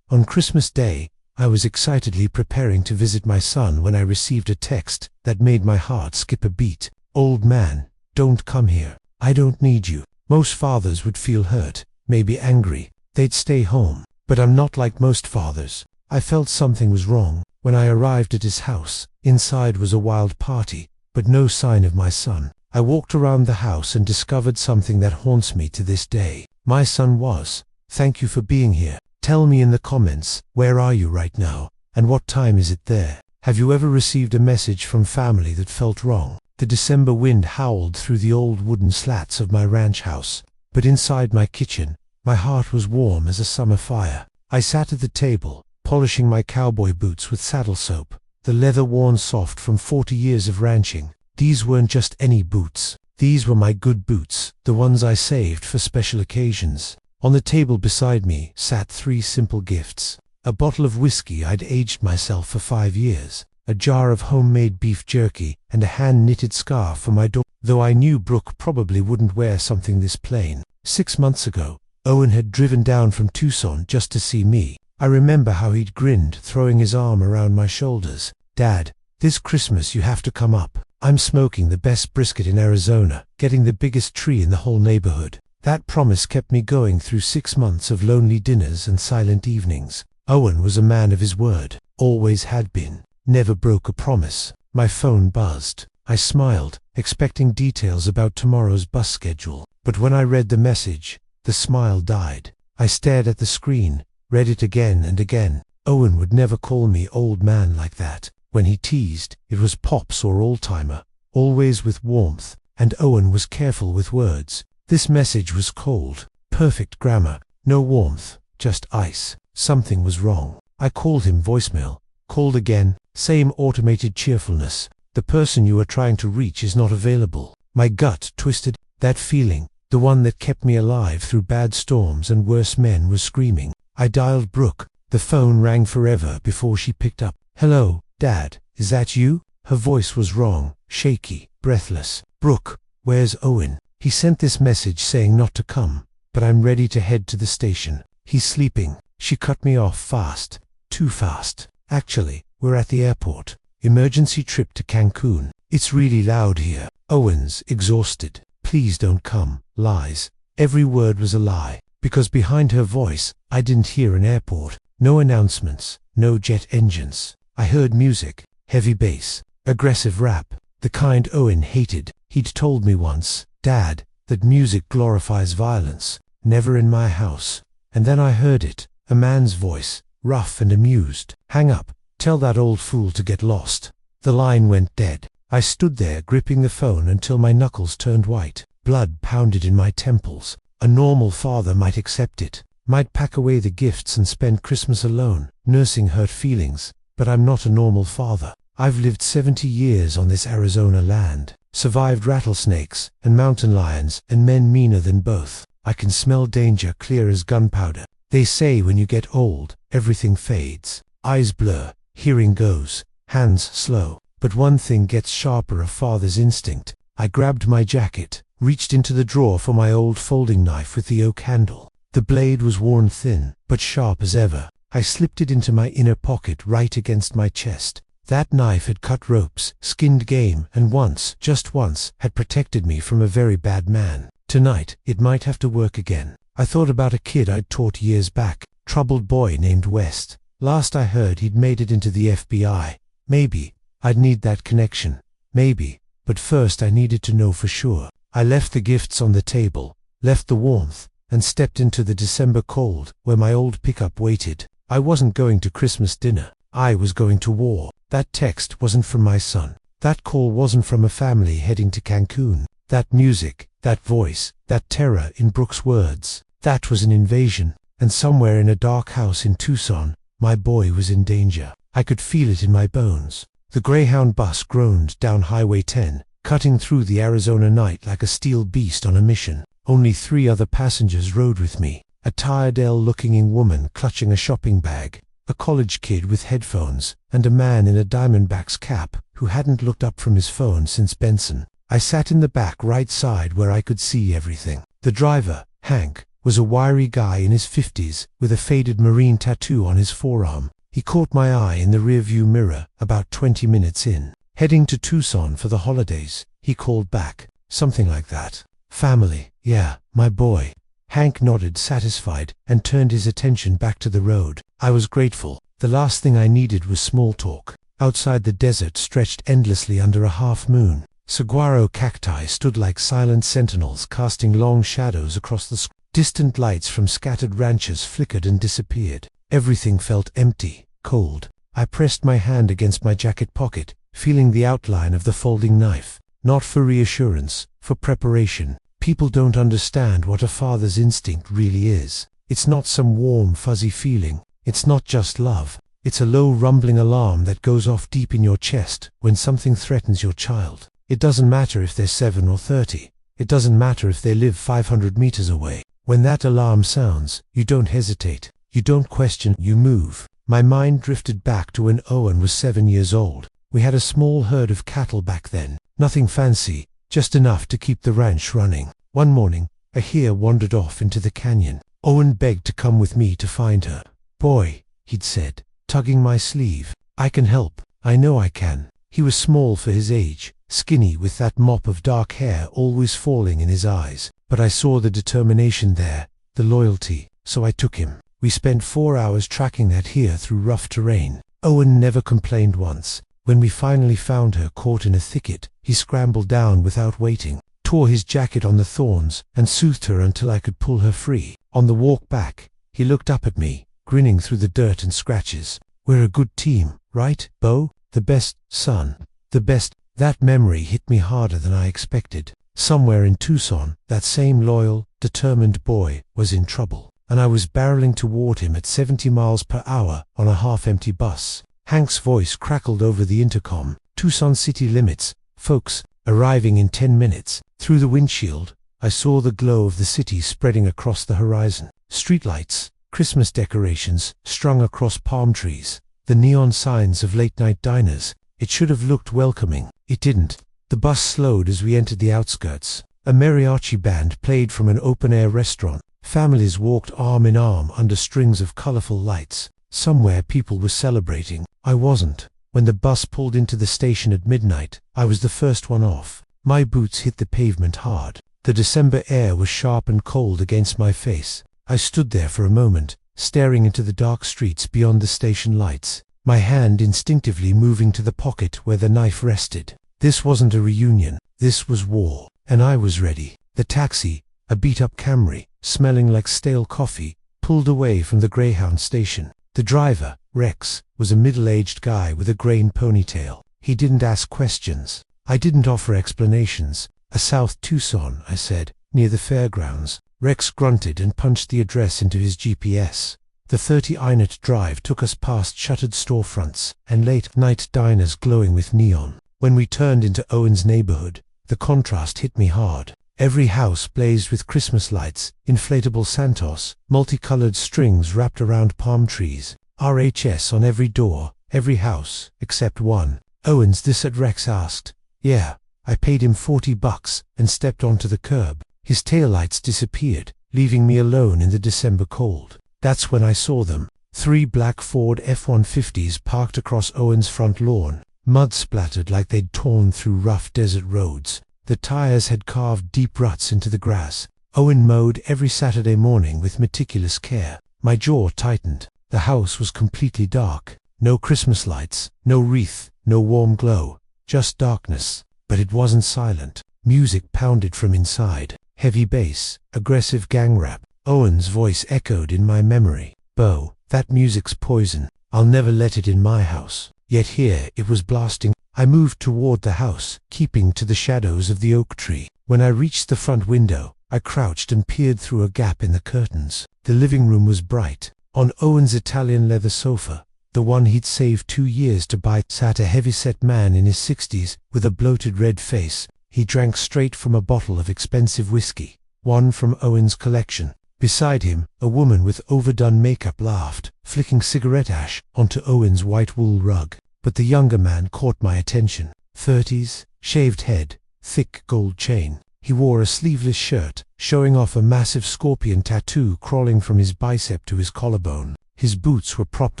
On Christmas Day, I was excitedly preparing to visit my son when I received a text that made my heart skip a beat. "Old man, don't come here. I don't need you." Most fathers would feel hurt, maybe angry. They'd stay home. But I'm not like most fathers. I felt something was wrong. When I arrived at his house, inside was a wild party, but no sign of my son. I walked around the house and discovered something that haunts me to this day. My son was. Thank you for being here. Tell me in the comments, where are you right now, and what time is it there? Have you ever received a message from family that felt wrong? The December wind howled through the old wooden slats of my ranch house, but inside my kitchen, my heart was warm as a summer fire. I sat at the table, polishing my cowboy boots with saddle soap, the leather worn soft from 40 years of ranching. These weren't just any boots. These were my good boots, the ones I saved for special occasions. On the table beside me sat 3 simple gifts: a bottle of whiskey I'd aged myself for 5 years, a jar of homemade beef jerky, and a hand-knitted scarf for my daughter, though I knew Brooke probably wouldn't wear something this plain. 6 months ago, Owen had driven down from Tucson just to see me. I remember how he'd grinned, throwing his arm around my shoulders. "Dad, this Christmas you have to come up. I'm smoking the best brisket in Arizona, getting the biggest tree in the whole neighborhood." That promise kept me going through 6 months of lonely dinners and silent evenings. Owen was a man of his word, always had been, never broke a promise. My phone buzzed. I smiled, expecting details about tomorrow's bus schedule. But when I read the message, the smile died. I stared at the screen, read it again and again. Owen would never call me old man like that. When he teased, it was Pops or old-timer, always with warmth, and Owen was careful with words. This message was cold, perfect grammar, no warmth, just ice. Something was wrong. I called him voicemail, called again, same automated cheerfulness. "The person you are trying to reach is not available." My gut twisted. That feeling, the one that kept me alive through bad storms and worse men, was screaming. I dialed Brooke. The phone rang forever before she picked up. "Hello, Dad, is that you?" Her voice was wrong, shaky, breathless. "Brooke, where's Owen? He sent this message saying not to come, but I'm ready to head to the station. He's sleeping." She cut me off fast, too fast. "Actually, we're at the airport. Emergency trip to Cancun. It's really loud here. Owen's exhausted. Please don't come." Lies. Every word was a lie, because behind her voice, I didn't hear an airport. No announcements, no jet engines. I heard music, heavy bass, aggressive rap, the kind Owen hated. He'd told me once, "Dad, that music glorifies violence. Never in my house." And then I heard it, a man's voice, rough and amused. "Hang up. Tell that old fool to get lost." The line went dead. I stood there gripping the phone until my knuckles turned white. Blood pounded in my temples. A normal father might accept it, might pack away the gifts and spend Christmas alone, nursing hurt feelings. But I'm not a normal father. I've lived 70 years on this Arizona land, survived rattlesnakes and mountain lions and men meaner than both. I can smell danger clear as gunpowder. They say when you get old, everything fades. Eyes blur, hearing goes, hands slow. But one thing gets sharper: a father's instinct. I grabbed my jacket, reached into the drawer for my old folding knife with the oak handle. The blade was worn thin, but sharp as ever. I slipped it into my inner pocket right against my chest. That knife had cut ropes, skinned game, and once, just once, had protected me from a very bad man. Tonight, it might have to work again. I thought about a kid I'd taught years back, troubled boy named West. Last I heard, he'd made it into the FBI. Maybe I'd need that connection. Maybe. But first I needed to know for sure. I left the gifts on the table, left the warmth, and stepped into the December cold, where my old pickup waited. I wasn't going to Christmas dinner. I was going to war. That text wasn't from my son. That call wasn't from a family heading to Cancun. That music, that voice, that terror in Brooke's words, that was an invasion. And somewhere in a dark house in Tucson, my boy was in danger. I could feel it in my bones. The Greyhound bus groaned down Highway 10, cutting through the Arizona night like a steel beast on a mission. Only 3 other passengers rode with me. A tired, ill-looking woman clutching a shopping bag, a college kid with headphones, and a man in a Diamondbacks cap who hadn't looked up from his phone since Benson. I sat in the back right side where I could see everything. The driver, Hank, was a wiry guy in his 50s with a faded marine tattoo on his forearm. He caught my eye in the rearview mirror about 20 minutes in. Heading to Tucson for the holidays, he called back, something like that. Family, yeah, my boy. Hank nodded, satisfied, and turned his attention back to the road. I was grateful. The last thing I needed was small talk. Outside, the desert stretched endlessly under a half moon. Saguaro cacti stood like silent sentinels, casting long shadows across the sky. Distant lights from scattered ranches flickered and disappeared. Everything felt empty, cold. I pressed my hand against my jacket pocket, feeling the outline of the folding knife. Not for reassurance, for preparation. People don't understand what a father's instinct really is. It's not some warm, fuzzy feeling. It's not just love. It's a low rumbling alarm that goes off deep in your chest when something threatens your child. It doesn't matter if they're 7 or 30. It doesn't matter if they live 500 meters away. When that alarm sounds, you don't hesitate. You don't question, you move. My mind drifted back to when Owen was 7 years old. We had a small herd of cattle back then. Nothing fancy, just enough to keep the ranch running. One morning, a hare wandered off into the canyon. Owen begged to come with me to find her. Boy, he'd said, tugging my sleeve, I can help. I know I can. He was small for his age, skinny with that mop of dark hair always falling in his eyes. But I saw the determination there, the loyalty, so I took him. We spent 4 hours tracking that hare through rough terrain. Owen never complained once. When we finally found her caught in a thicket, he scrambled down without waiting, tore his jacket on the thorns, and soothed her until I could pull her free. On the walk back, he looked up at me, grinning through the dirt and scratches. We're a good team, right, Bo? The best, son. The best. That memory hit me harder than I expected. Somewhere in Tucson, that same loyal, determined boy was in trouble, and I was barreling toward him at 70 miles per hour on a half-empty bus. Hank's voice crackled over the intercom. Tucson city limits, folks, arriving in 10 minutes. Through the windshield, I saw the glow of the city spreading across the horizon. Streetlights, Christmas decorations strung across palm trees, the neon signs of late-night diners. It should have looked welcoming. It didn't. The bus slowed as we entered the outskirts. A mariachi band played from an open-air restaurant. Families walked arm in arm under strings of colorful lights. Somewhere people were celebrating. I wasn't. When the bus pulled into the station at midnight, I was the first one off. My boots hit the pavement hard. The December air was sharp and cold against my face. I stood there for a moment, staring into the dark streets beyond the station lights, my hand instinctively moving to the pocket where the knife rested. This wasn't a reunion. This was war, and I was ready. The taxi, a beat-up Camry, smelling like stale coffee, pulled away from the Greyhound station. The driver, Rex, was a middle-aged guy with a graying ponytail. He didn't ask questions. I didn't offer explanations. A South Tucson, I said, near the fairgrounds. Rex grunted and punched the address into his GPS. The 30-minute drive took us past shuttered storefronts and late-night diners glowing with neon. When we turned into Owen's neighborhood, the contrast hit me hard. Every house blazed with Christmas lights, inflatable Santos, multicolored strings wrapped around palm trees, RHS on every door, every house, except one. Owen's this at Rex asked. Yeah. I paid him $40 and stepped onto the curb. His taillights disappeared, leaving me alone in the December cold. That's when I saw them. 3 black Ford F-150s parked across Owen's front lawn. Mud splattered like they'd torn through rough desert roads. The tires had carved deep ruts into the grass. Owen mowed every Saturday morning with meticulous care. My jaw tightened. The house was completely dark. No Christmas lights, no wreath, no warm glow. Just darkness. But it wasn't silent. Music pounded from inside. Heavy bass, aggressive gang rap. Owen's voice echoed in my memory. Bo, that music's poison. I'll never let it in my house. Yet here it was blasting. I moved toward the house, keeping to the shadows of the oak tree. When I reached the front window, I crouched and peered through a gap in the curtains. The living room was bright. On Owen's Italian leather sofa, the one he'd saved 2 years to buy, sat a heavy-set man in his 60s with a bloated red face. He drank straight from a bottle of expensive whiskey, one from Owen's collection. Beside him, a woman with overdone makeup laughed, flicking cigarette ash onto Owen's white wool rug. But the younger man caught my attention. 30s, shaved head, thick gold chain. He wore a sleeveless shirt, showing off a massive scorpion tattoo crawling from his bicep to his collarbone. His boots were propped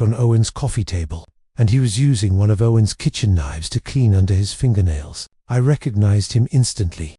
on Owen's coffee table, and he was using one of Owen's kitchen knives to clean under his fingernails. I recognized him instantly.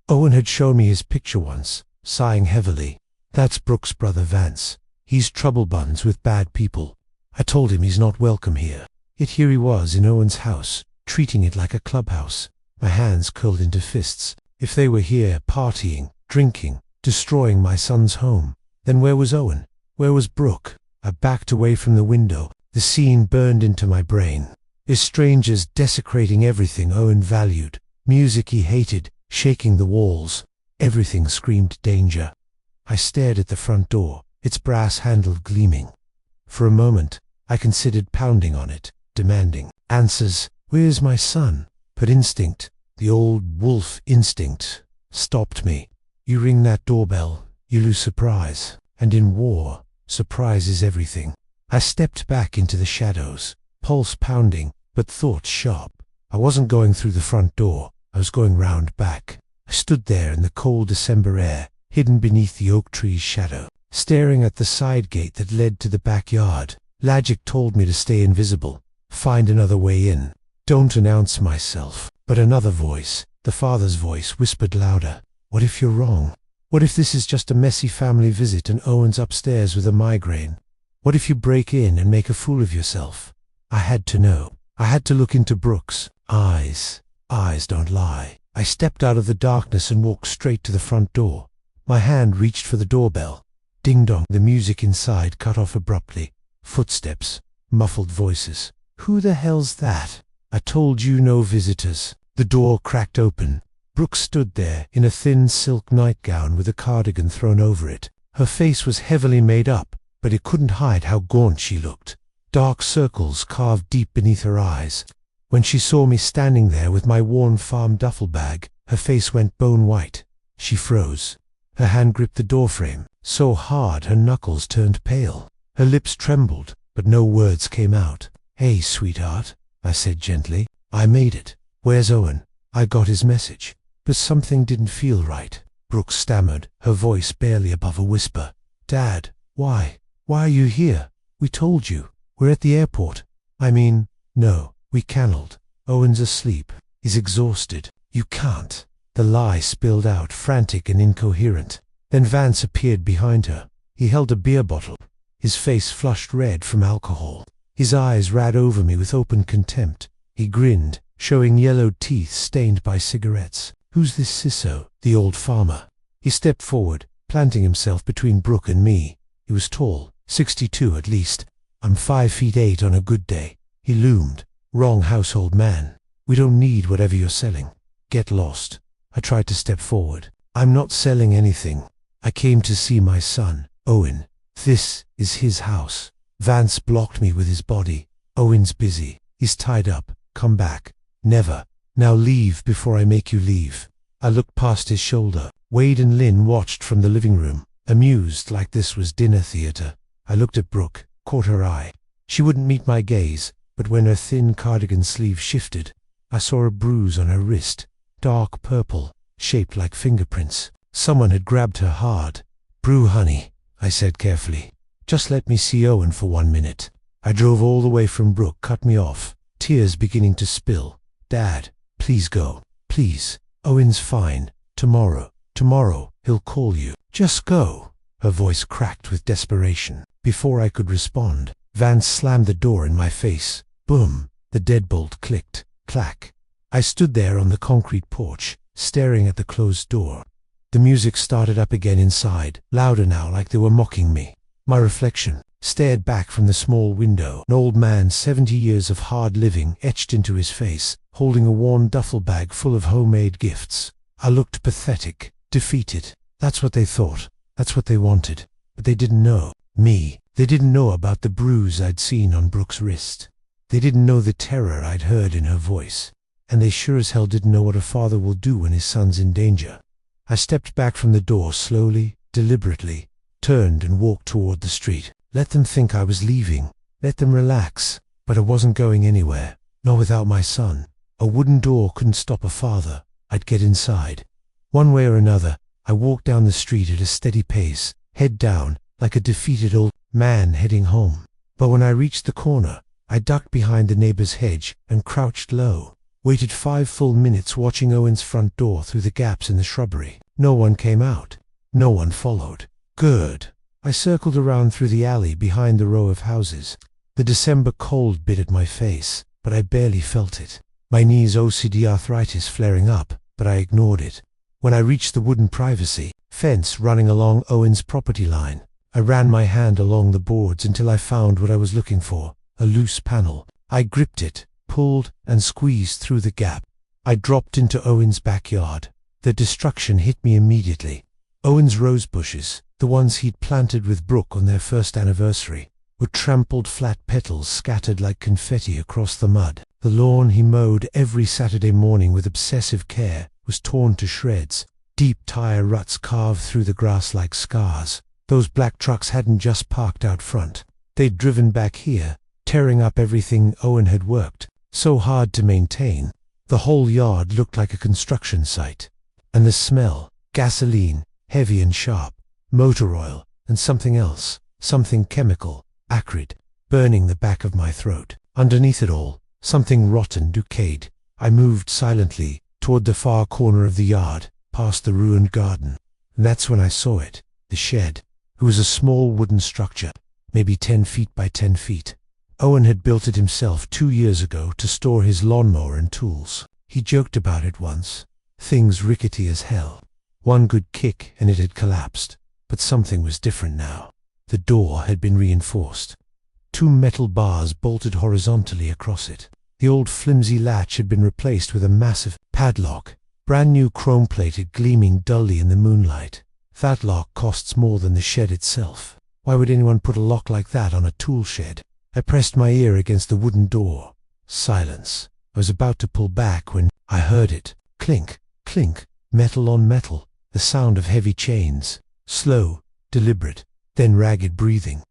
Owen had shown me his picture once, sighing heavily. "That's Brooke's brother Vance. He's trouble buns with bad people." I told him he's not welcome here. Yet here he was in Owen's house, treating it like a clubhouse. My hands curled into fists. If they were here, partying, drinking, destroying my son's home, then where was Owen? Where was Brooke? I backed away from the window. The scene burned into my brain. His strangers desecrating everything Owen valued. Music he hated, shaking the walls. Everything screamed danger. I stared at the front door, its brass handle gleaming. For a moment, I considered pounding on it, demanding answers. Where's my son? But instinct, the old wolf instinct, stopped me. You ring that doorbell, you lose surprise. And in war, surprise is everything. I stepped back into the shadows, pulse pounding, but thoughts sharp. I wasn't going through the front door, I was going round back. I stood there in the cold December air, hidden beneath the oak tree's shadow, staring at the side gate that led to the backyard. Logic told me to stay invisible, find another way in, don't announce myself. But another voice, the father's voice, whispered louder. What if you're wrong? What if this is just a messy family visit and Owen's upstairs with a migraine? What if you break in and make a fool of yourself? I had to know. I had to look into Brooke's eyes. Eyes don't lie. I stepped out of the darkness and walked straight to the front door. My hand reached for the doorbell. Ding-dong. The music inside cut off abruptly. Footsteps. Muffled voices. Who the hell's that? I told you no visitors. The door cracked open. Brooke stood there in a thin silk nightgown with a cardigan thrown over it. Her face was heavily made up, but it couldn't hide how gaunt she looked. Dark circles carved deep beneath her eyes. When she saw me standing there with my worn farm duffel bag, her face went bone white. She froze. Her hand gripped the doorframe, so hard her knuckles turned pale. Her lips trembled, but no words came out. "Hey, sweetheart," I said gently. "I made it. Where's Owen? I got his message." But something didn't feel right. Brooke stammered, her voice barely above a whisper. "Dad, why? Why are you here? We told you. We're at the airport." No, we cannot. Owen's asleep. He's exhausted. You can't." The lie spilled out, frantic and incoherent. Then Vance appeared behind her. He held a beer bottle, his face flushed red from alcohol. His eyes ran over me with open contempt. He grinned, showing yellowed teeth stained by cigarettes. "Who's this Ciso?" "The old farmer." He stepped forward, planting himself between Brooke and me. He was tall, 62 at least. I'm 5'8" on a good day. He loomed. "Wrong household man. We don't need whatever you're selling. Get lost." I tried to step forward. "I'm not selling anything. I came to see my son, Owen. This is his house." Vance blocked me with his body. "Owen's busy. He's tied up. Come back." "Never. Now leave before I make you leave." I looked past his shoulder. Wade and Lynn watched from the living room, amused like this was dinner theater. I looked at Brooke, caught her eye. She wouldn't meet my gaze, but when her thin cardigan sleeve shifted, I saw a bruise on her wrist, dark purple, shaped like fingerprints. Someone had grabbed her hard. "Brew, honey," I said carefully. "Just let me see Owen for 1 minute." I drove all the way from Brooke, cut me off, tears beginning to spill. "Dad, please go. Please. Owen's fine. Tomorrow, he'll call you. Just go." Her voice cracked with desperation. Before I could respond, Vance slammed the door in my face. Boom. The deadbolt clicked. Clack. I stood there on the concrete porch, staring at the closed door. The music started up again inside, louder now, like they were mocking me. My reflection stared back from the small window. An old man, 70 years of hard living, etched into his face, holding a worn duffel bag full of homemade gifts. I looked pathetic, defeated. That's what they thought. That's what they wanted. But they didn't know me. They didn't know about the bruise I'd seen on Brooke's wrist. They didn't know the terror I'd heard in her voice. And they sure as hell didn't know what a father will do when his son's in danger. I stepped back from the door slowly, deliberately, turned and walked toward the street. Let them think I was leaving. Let them relax. But I wasn't going anywhere. Not without my son. A wooden door couldn't stop a father. I'd get inside. One way or another, I walked down the street at a steady pace, head down, like a defeated old man heading home. But when I reached the corner, I ducked behind the neighbor's hedge and crouched low. Waited 5 full minutes watching Owen's front door through the gaps in the shrubbery. No one came out. No one followed. Good. I circled around through the alley behind the row of houses. The December cold bit at my face, but I barely felt it. My knees' OCD arthritis flaring up, but I ignored it. When I reached the wooden privacy fence running along Owen's property line, I ran my hand along the boards until I found what I was looking for, a loose panel. I gripped it, pulled, and squeezed through the gap. I dropped into Owen's backyard. The destruction hit me immediately. Owen's rose bushes, the ones he'd planted with Brooke on their first anniversary, were trampled flat petals scattered like confetti across the mud. The lawn he mowed every Saturday morning with obsessive care was torn to shreds. Deep tire ruts carved through the grass like scars. Those black trucks hadn't just parked out front. They'd driven back here, tearing up everything Owen had worked so hard to maintain. The whole yard looked like a construction site. And the smell, gasoline, heavy and sharp, motor oil, and something else, something chemical, acrid, burning the back of my throat. Underneath it all, something rotten decayed. I moved silently toward the far corner of the yard, past the ruined garden. And that's when I saw it, the shed. It was a small wooden structure, maybe 10 feet by 10 feet. Owen had built it himself 2 years ago to store his lawnmower and tools. He joked about it once. Things rickety as hell. One good kick and it had collapsed. But something was different now. The door had been reinforced. 2 metal bars bolted horizontally across it. The old flimsy latch had been replaced with a massive padlock, brand new chrome-plated, gleaming dully in the moonlight. That lock costs more than the shed itself. Why would anyone put a lock like that on a tool shed? I pressed my ear against the wooden door. Silence. I was about to pull back when I heard it. Clink, clink, metal on metal, the sound of heavy chains. Slow, deliberate, then ragged breathing.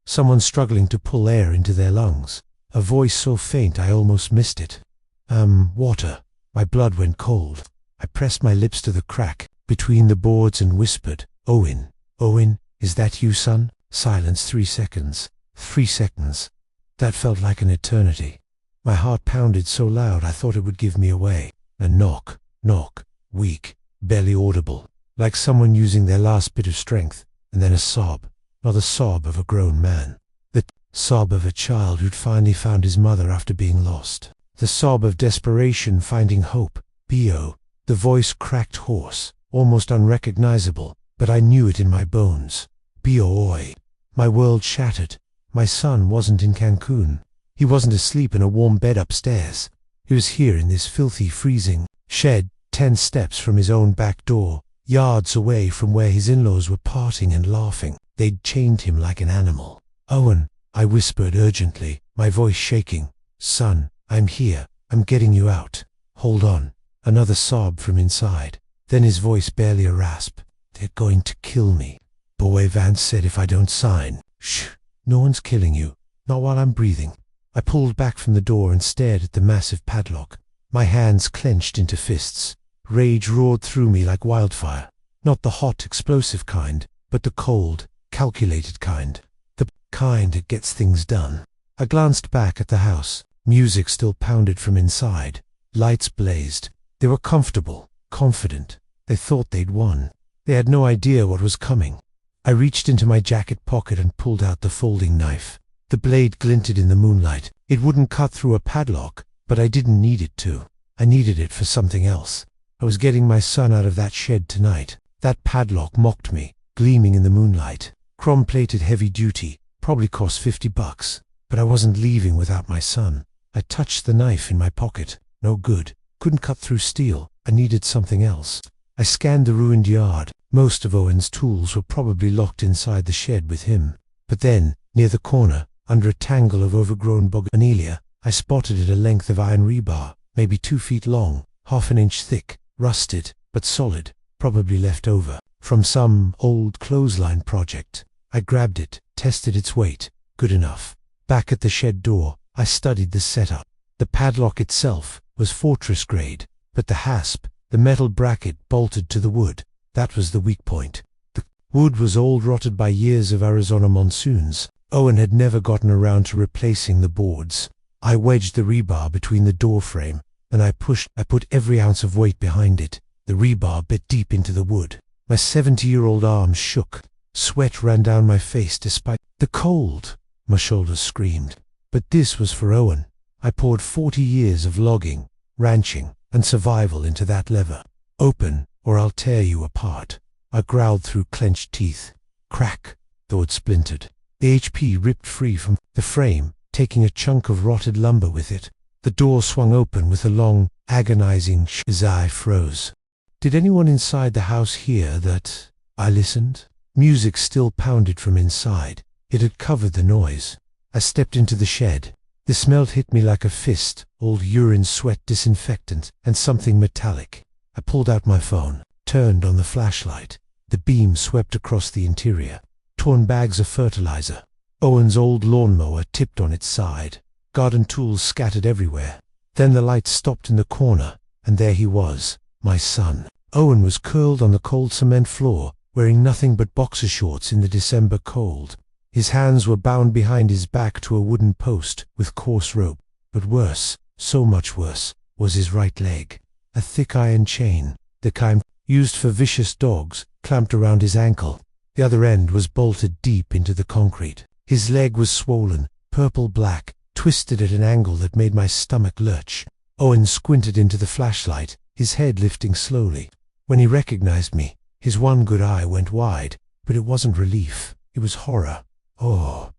Someone struggling to pull air into their lungs. A voice so faint I almost missed it. Water. My blood went cold. I pressed my lips to the crack between the boards and whispered, Owen, Owen, is that you, son? Silence. 3 seconds. 3 seconds. That felt like an eternity. My heart pounded so loud I thought it would give me away. A knock, knock, weak, barely audible, like someone using their last bit of strength, and then a sob, not the sob of a grown man. The sob of a child who'd finally found his mother after being lost. The sob of desperation finding hope. B.O. The voice cracked hoarse, almost unrecognizable, but I knew it in my bones. B.O.oi. My world shattered. My son wasn't in Cancun. He wasn't asleep in a warm bed upstairs. He was here in this filthy, freezing shed, 10 steps from his own back door, yards away from where his in-laws were partying and laughing. They'd chained him like an animal. Owen, I whispered urgently, my voice shaking. Son, I'm here. I'm getting you out. Hold on. Another sob from inside. Then his voice barely a rasp. They're going to kill me. Boy Vance said if I don't sign. Shh. No one's killing you. Not while I'm breathing. I pulled back from the door and stared at the massive padlock. My hands clenched into fists. Rage roared through me like wildfire. Not the hot, explosive kind, but the cold, calculated kind. The kind that gets things done. I glanced back at the house. Music still pounded from inside. Lights blazed. They were comfortable, confident. They thought they'd won. They had no idea what was coming. I reached into my jacket pocket and pulled out the folding knife. The blade glinted in the moonlight. It wouldn't cut through a padlock, but I didn't need it to. I needed it for something else. I was getting my son out of that shed tonight. That padlock mocked me, gleaming in the moonlight. Chrome-plated heavy duty, probably cost $50, but I wasn't leaving without my son. I touched the knife in my pocket. No good. Couldn't cut through steel. I needed something else. I scanned the ruined yard. Most of Owen's tools were probably locked inside the shed with him. But then, near the corner, under a tangle of overgrown bougainvillea, I spotted it a length of iron rebar, maybe 2 feet long, half an inch thick, rusted, but solid, probably left over from some old clothesline project. I grabbed it, tested its weight. Good enough. Back at the shed door, I studied the setup. The padlock itself was fortress grade, but the hasp, The metal bracket bolted to the wood. That was the weak point. The wood was old, rotted by years of Arizona monsoons. Owen had never gotten around to replacing the boards. I wedged the rebar between the door frame, and I put every ounce of weight behind it. The rebar bit deep into the wood. My 70-year-old arms shook. Sweat ran down my face despite the cold. My shoulders screamed. But this was for Owen. I poured 40 years of logging, ranching, and survival into that lever. Open, or I'll tear you apart. I growled through clenched teeth. Crack, though it splintered. The HP ripped free from the frame, taking a chunk of rotted lumber with it. The door swung open with a long, agonizing sh as I froze. Did anyone inside the house hear that? I listened. Music still pounded from inside. It had covered the noise. I stepped into the shed. The smell hit me like a fist, old urine, sweat, disinfectant, and something metallic. I pulled out my phone, turned on the flashlight. The beam swept across the interior. Torn bags of fertilizer. Owen's old lawnmower tipped on its side. Garden tools scattered everywhere. Then the light stopped in the corner, and there he was, my son. Owen was curled on the cold cement floor, wearing nothing but boxer shorts in the December cold. His hands were bound behind his back to a wooden post with coarse rope. But worse, so much worse, was his right leg. A thick iron chain, the kind used for vicious dogs, clamped around his ankle. The other end was bolted deep into the concrete. His leg was swollen, purple-black, twisted at an angle that made my stomach lurch. Owen squinted into the flashlight, his head lifting slowly. When he recognized me, his one good eye went wide, but it wasn't relief. It was horror. Oh.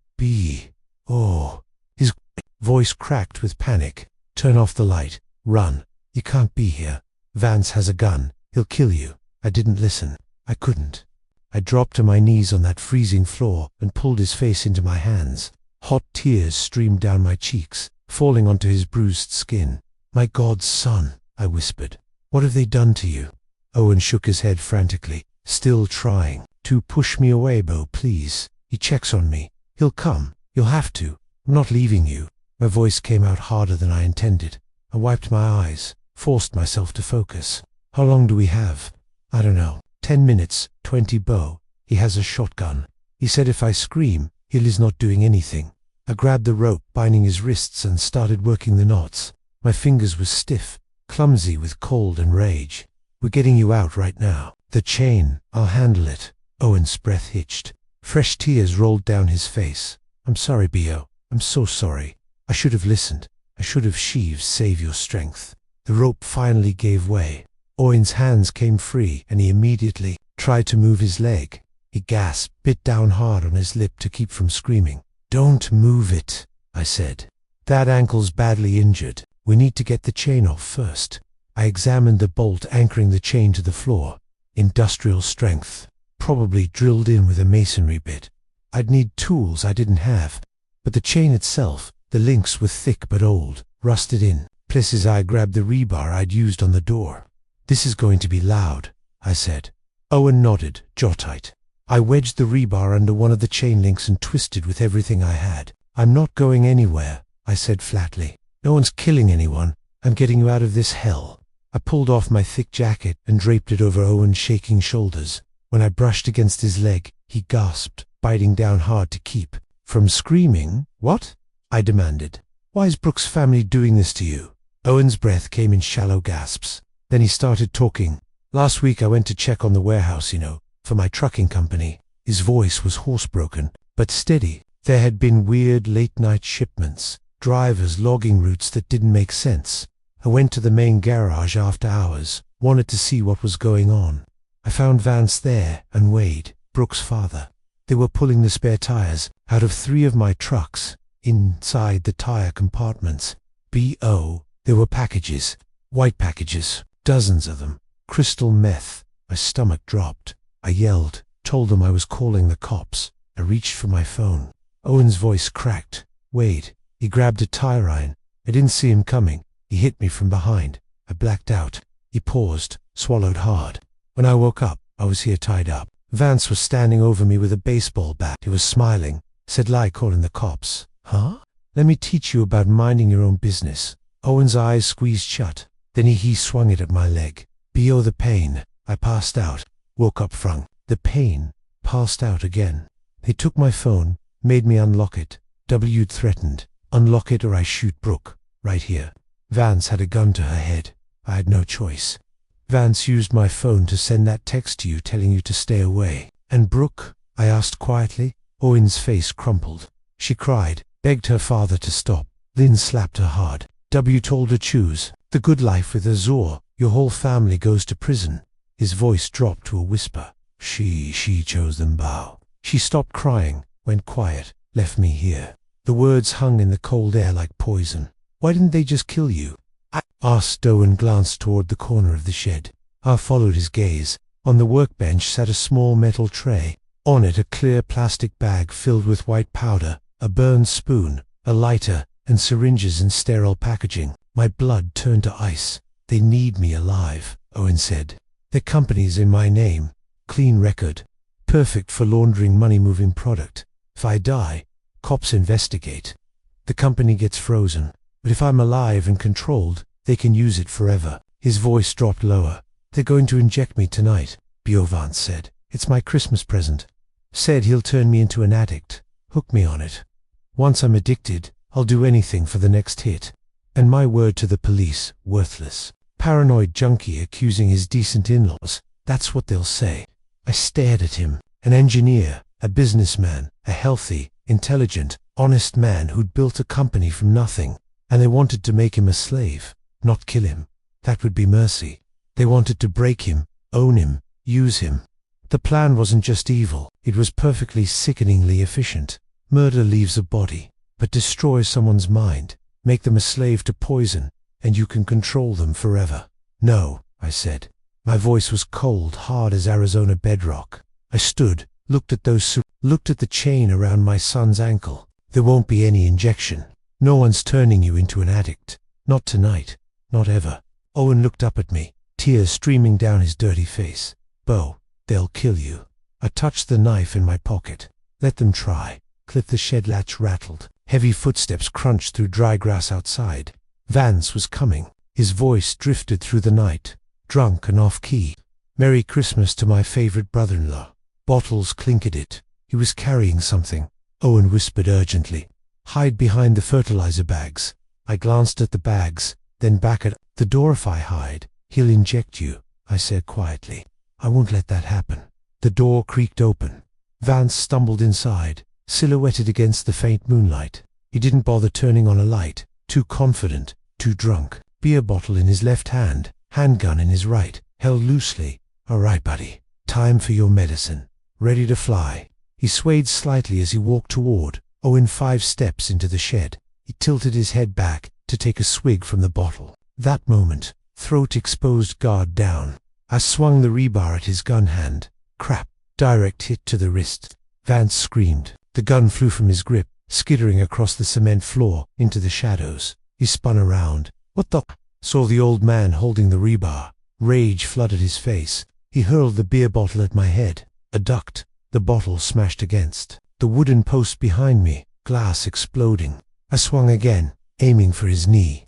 His voice cracked with panic. Turn off the light. Run. You can't be here. Vance has a gun. He'll kill you. I didn't listen. I couldn't. I dropped to my knees on that freezing floor and pulled his face into my hands. Hot tears streamed down my cheeks, falling onto his bruised skin. My God, son, I whispered. What have they done to you? Owen shook his head frantically, still trying to push me away. Bo, please. He checks on me. He'll come. You'll have to. I'm not leaving you. My voice came out harder than I intended. I wiped my eyes, forced myself to focus. How long do we have? I don't know. 10 minutes, 20. Bo. He has a shotgun. He said if I scream, he's not doing anything. I grabbed the rope binding his wrists and started working the knots. My fingers were stiff, clumsy with cold and rage. We're getting you out right now. The chain, I'll handle it. Owen's breath hitched. Fresh tears rolled down his face. I'm sorry, Bo. I'm so sorry. I should have listened. I should have sheaves save your strength. The rope finally gave way. Owen's hands came free, and he immediately tried to move his leg. He gasped, bit down hard on his lip to keep from screaming. Don't move it, I said. That ankle's badly injured. We need to get the chain off first. I examined the bolt anchoring the chain to the floor. Industrial strength. Probably drilled in with a masonry bit. I'd need tools I didn't have. But the chain itself, the links were thick but old, rusted in. Plus as I grabbed the rebar I'd used on the door. This is going to be loud, I said. Owen nodded, jaw tight. I wedged the rebar under one of the chain links and twisted with everything I had. I'm not going anywhere, I said flatly. No one's killing anyone. I'm getting you out of this hell. I pulled off my thick jacket and draped it over Owen's shaking shoulders. When I brushed against his leg, he gasped, biting down hard to keep from screaming. What? I demanded. Why is Brooks' family doing this to you? Owen's breath came in shallow gasps. Then he started talking. Last week I went to check on the warehouse, for my trucking company. His voice was hoarse-broken, but steady. There had been weird late-night shipments, drivers logging routes that didn't make sense. I went to the main garage after hours, wanted to see what was going on. I found Vance there and Wade, Brooks' father. They were pulling the spare tires out of 3 of my trucks, inside the tire compartments. B.O. There were packages, white packages, dozens of them. Crystal meth. My stomach dropped. I yelled, told them I was calling the cops. I reached for my phone. Owen's voice cracked. Wade. He grabbed a tire iron. I didn't see him coming. He hit me from behind. I blacked out. He paused, swallowed hard. When I woke up, I was here tied up. Vance was standing over me with a baseball bat. He was smiling. Said, lie calling the cops. Huh? Let me teach you about minding your own business. Owen's eyes squeezed shut. Then he swung it at my leg. Bo the pain. I passed out. Woke up frung. The pain. Passed out again. They took my phone, made me unlock it. W threatened. Unlock it or I shoot Brooke. Right here. Vance had a gun to her head. I had no choice. Vance used my phone to send that text to you telling you to stay away. And Brooke? I asked quietly. Owen's face crumpled. She cried, begged her father to stop. Lynn slapped her hard. W told her choose the good life with Azor. Your whole family goes to prison. His voice dropped to a whisper. She chose them, Bao. She stopped crying, went quiet, left me here. The words hung in the cold air like poison. Why didn't they just kill you? I asked. Owen glanced toward the corner of the shed. I followed his gaze. On the workbench sat a small metal tray. On it a clear plastic bag filled with white powder, a burned spoon, a lighter, and syringes in sterile packaging. My blood turned to ice. They need me alive, Owen said. Their company's in my name. Clean record. Perfect for laundering money-moving product. If I die, cops investigate. The company gets frozen. But if I'm alive and controlled, they can use it forever. His voice dropped lower. They're going to inject me tonight, Vance said. It's my Christmas present. Said he'll turn me into an addict. Hook me on it. Once I'm addicted, I'll do anything for the next hit. And my word to the police, worthless. Paranoid junkie accusing his decent in-laws. That's what they'll say. I stared at him. An engineer, a businessman, a healthy, intelligent, honest man who'd built a company from nothing. And they wanted to make him a slave, not kill him. That would be mercy. They wanted to break him, own him, use him. The plan wasn't just evil, it was perfectly sickeningly efficient. Murder leaves a body, but destroys someone's mind, make them a slave to poison, and you can control them forever. No, I said. My voice was cold, hard as Arizona bedrock. I stood, looked at the chain around my son's ankle. There won't be any injection. No one's turning you into an addict. Not tonight. Not ever. Owen looked up at me, tears streaming down his dirty face. Bo, they'll kill you. I touched the knife in my pocket. Let them try. Cliff. The shed latch rattled. Heavy footsteps crunched through dry grass outside. Vance was coming. His voice drifted through the night, drunk and off-key. Merry Christmas to my favorite brother-in-law. Bottles clinkered it. He was carrying something. Owen whispered urgently. Hide behind the fertilizer bags. I glanced at the bags, then back at the door. If I hide, he'll inject you, I said quietly. I won't let that happen. The door creaked open. Vance stumbled inside, silhouetted against the faint moonlight. He didn't bother turning on a light, too confident, too drunk. Beer bottle in his left hand, handgun in his right, held loosely. All right, buddy. Time for your medicine. Ready to fly. He swayed slightly as he walked toward Owen 5 steps into the shed. He tilted his head back to take a swig from the bottle. That moment, throat exposed, guard down. I swung the rebar at his gun hand. Crap. Direct hit to the wrist. Vance screamed. The gun flew from his grip, skittering across the cement floor into the shadows. He spun around. What the? Saw the old man holding the rebar. Rage flooded his face. He hurled the beer bottle at my head. I ducked. The bottle smashed against the wooden post behind me, glass exploding. I swung again, aiming for his knee.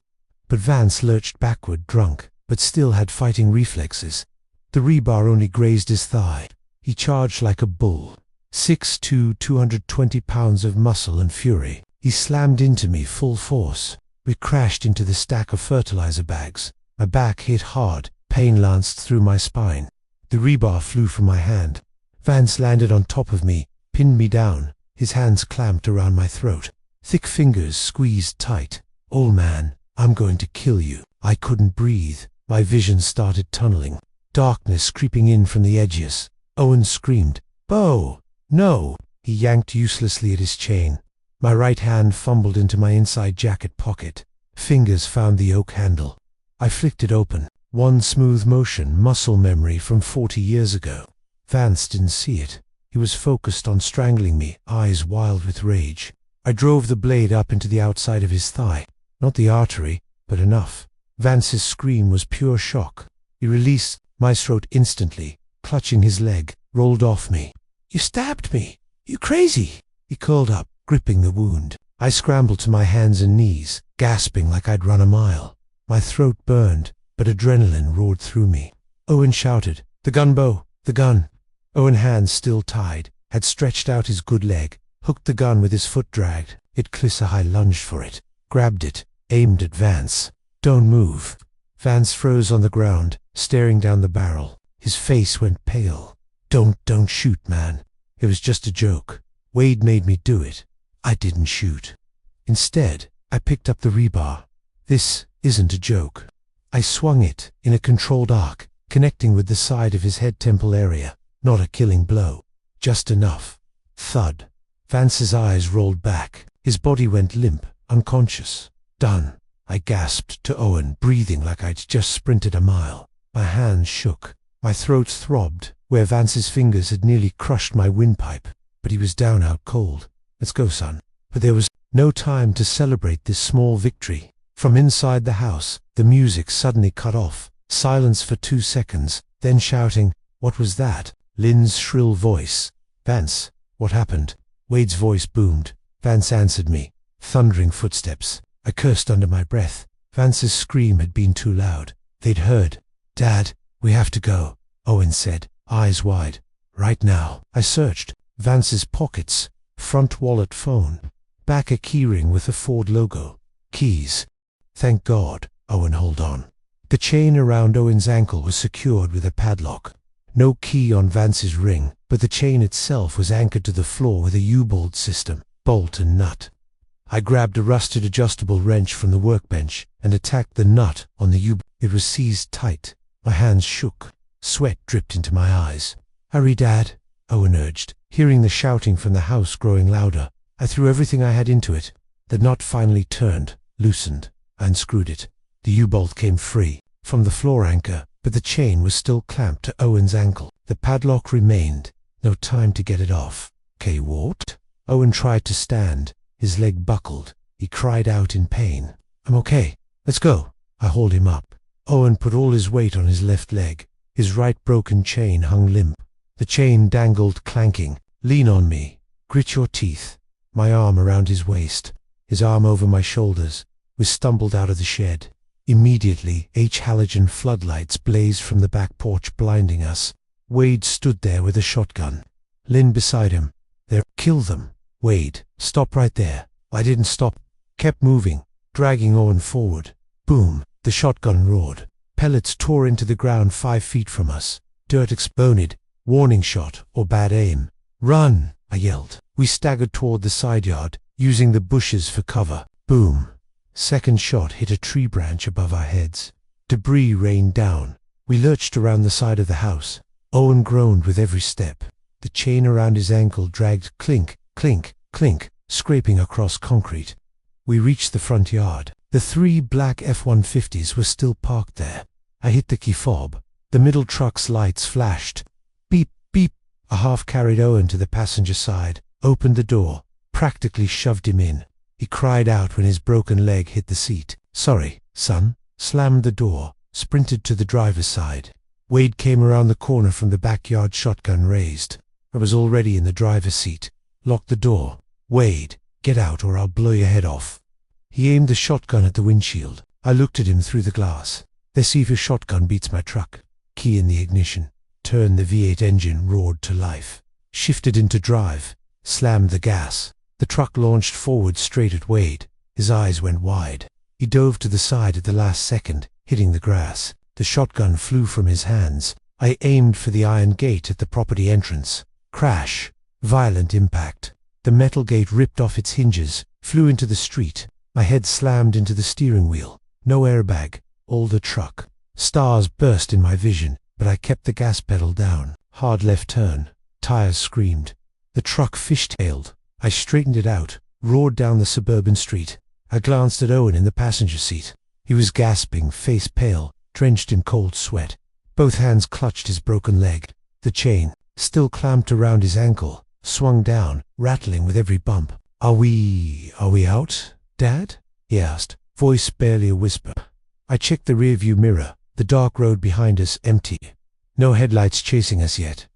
But Vance lurched backward, drunk, but still had fighting reflexes. The rebar only grazed his thigh. He charged like a bull. 6'2", 220 pounds of muscle and fury. He slammed into me full force. We crashed into the stack of fertilizer bags. My back hit hard. Pain lanced through my spine. The rebar flew from my hand. Vance landed on top of me, pinned me down, his hands clamped around my throat. Thick fingers squeezed tight. Old man, I'm going to kill you. I couldn't breathe. My vision started tunneling. Darkness creeping in from the edges. Owen screamed, Bo! No! He yanked uselessly at his chain. My right hand fumbled into my inside jacket pocket. Fingers found the oak handle. I flicked it open. One smooth motion, muscle memory from 40 years ago. Vance didn't see it. He was focused on strangling me, eyes wild with rage. I drove the blade up into the outside of his thigh. Not the artery, but enough. Vance's scream was pure shock. He released my throat instantly, clutching his leg, rolled off me. You stabbed me! You crazy! He curled up, gripping the wound. I scrambled to my hands and knees, gasping like I'd run a mile. My throat burned, but adrenaline roared through me. Owen shouted, "The gun, Bo! The gun!" Owen, hands still tied, had stretched out his good leg, hooked the gun with his foot dragged. I lunged for it, grabbed it, aimed at Vance. "Don't move." Vance froze on the ground, staring down the barrel. His face went pale. Don't shoot, man. It was just a joke. Wade made me do it. I didn't shoot." Instead, I picked up the rebar. "This isn't a joke." I swung it in a controlled arc, connecting with the side of his head-temple area. Not a killing blow, just enough. Thud. Vance's eyes rolled back. His body went limp, unconscious. "Done," I gasped to Owen, breathing like I'd just sprinted a mile. My hands shook. My throat throbbed, where Vance's fingers had nearly crushed my windpipe. But he was down out cold. "Let's go, son." But there was no time to celebrate this small victory. From inside the house, the music suddenly cut off. Silence for 2 seconds, then shouting, "What was that?" Lynn's shrill voice. "Vance, what happened?" Wade's voice boomed. Vance answered me. Thundering footsteps. I cursed under my breath. Vance's scream had been too loud. They'd heard. "Dad, we have to go," Owen said, eyes wide. "Right now." I searched. Vance's pockets. Front wallet, phone. Back a keyring with a Ford logo. Keys. "Thank God." Owen, hold on. The chain around Owen's ankle was secured with a padlock. No key on Vance's ring, but the chain itself was anchored to the floor with a U-bolt system, bolt and nut. I grabbed a rusted adjustable wrench from the workbench and attacked the nut on the U-bolt. It was seized tight. My hands shook. Sweat dripped into my eyes. "Hurry, Dad," Owen urged, hearing the shouting from the house growing louder. I threw everything I had into it. The nut finally turned, loosened. I unscrewed it. The U-bolt came free from the floor anchor, but the chain was still clamped to Owen's ankle. The padlock remained. No time to get it off. "Okay, what?" Owen tried to stand. His leg buckled. He cried out in pain. "I'm okay. Let's go." I hauled him up. Owen put all his weight on his left leg. His right broken chain hung limp. The chain dangled clanking. "Lean on me. Grit your teeth." My arm around his waist. His arm over my shoulders. We stumbled out of the shed. Immediately, halogen floodlights blazed from the back porch, blinding us. Wade stood there with a shotgun. Lynn beside him. "There, kill them." "Wade, stop right there." I didn't stop. Kept moving, dragging Owen forward. Boom, the shotgun roared. Pellets tore into the ground 5 feet from us. Dirt exploded. Warning shot or bad aim. "Run," I yelled. We staggered toward the side yard, using the bushes for cover. Boom. Second shot hit a tree branch above our heads. Debris rained down. We lurched around the side of the house. Owen groaned with every step. The chain around his ankle dragged clink, clink, clink, scraping across concrete. We reached the front yard. The 3 black F-150s were still parked there. I hit the key fob. The middle truck's lights flashed. Beep, beep. I half-carried Owen to the passenger side, opened the door, practically shoved him in. He cried out when his broken leg hit the seat. "Sorry, son." Slammed the door, sprinted to the driver's side. Wade came around the corner from the backyard, shotgun raised. I was already in the driver's seat. Locked the door. "Wade, get out or I'll blow your head off." He aimed the shotgun at the windshield. I looked at him through the glass. "Let's see if your shotgun beats my truck." Key in the ignition. Turned the V8 engine, roared to life. Shifted into drive. Slammed the gas. The truck launched forward straight at Wade. His eyes went wide. He dove to the side at the last second, hitting the grass. The shotgun flew from his hands. I aimed for the iron gate at the property entrance. Crash. Violent impact. The metal gate ripped off its hinges, flew into the street. My head slammed into the steering wheel. No airbag. Older truck. Stars burst in my vision, but I kept the gas pedal down. Hard left turn. Tires screamed. The truck fishtailed. I straightened it out, roared down the suburban street. I glanced at Owen in the passenger seat. He was gasping, face pale, drenched in cold sweat. Both hands clutched his broken leg. The chain, still clamped around his ankle, swung down, rattling with every bump. Are we out, Dad?" he asked, voice barely a whisper. I checked the rearview mirror. The dark road behind us empty. No headlights chasing us yet.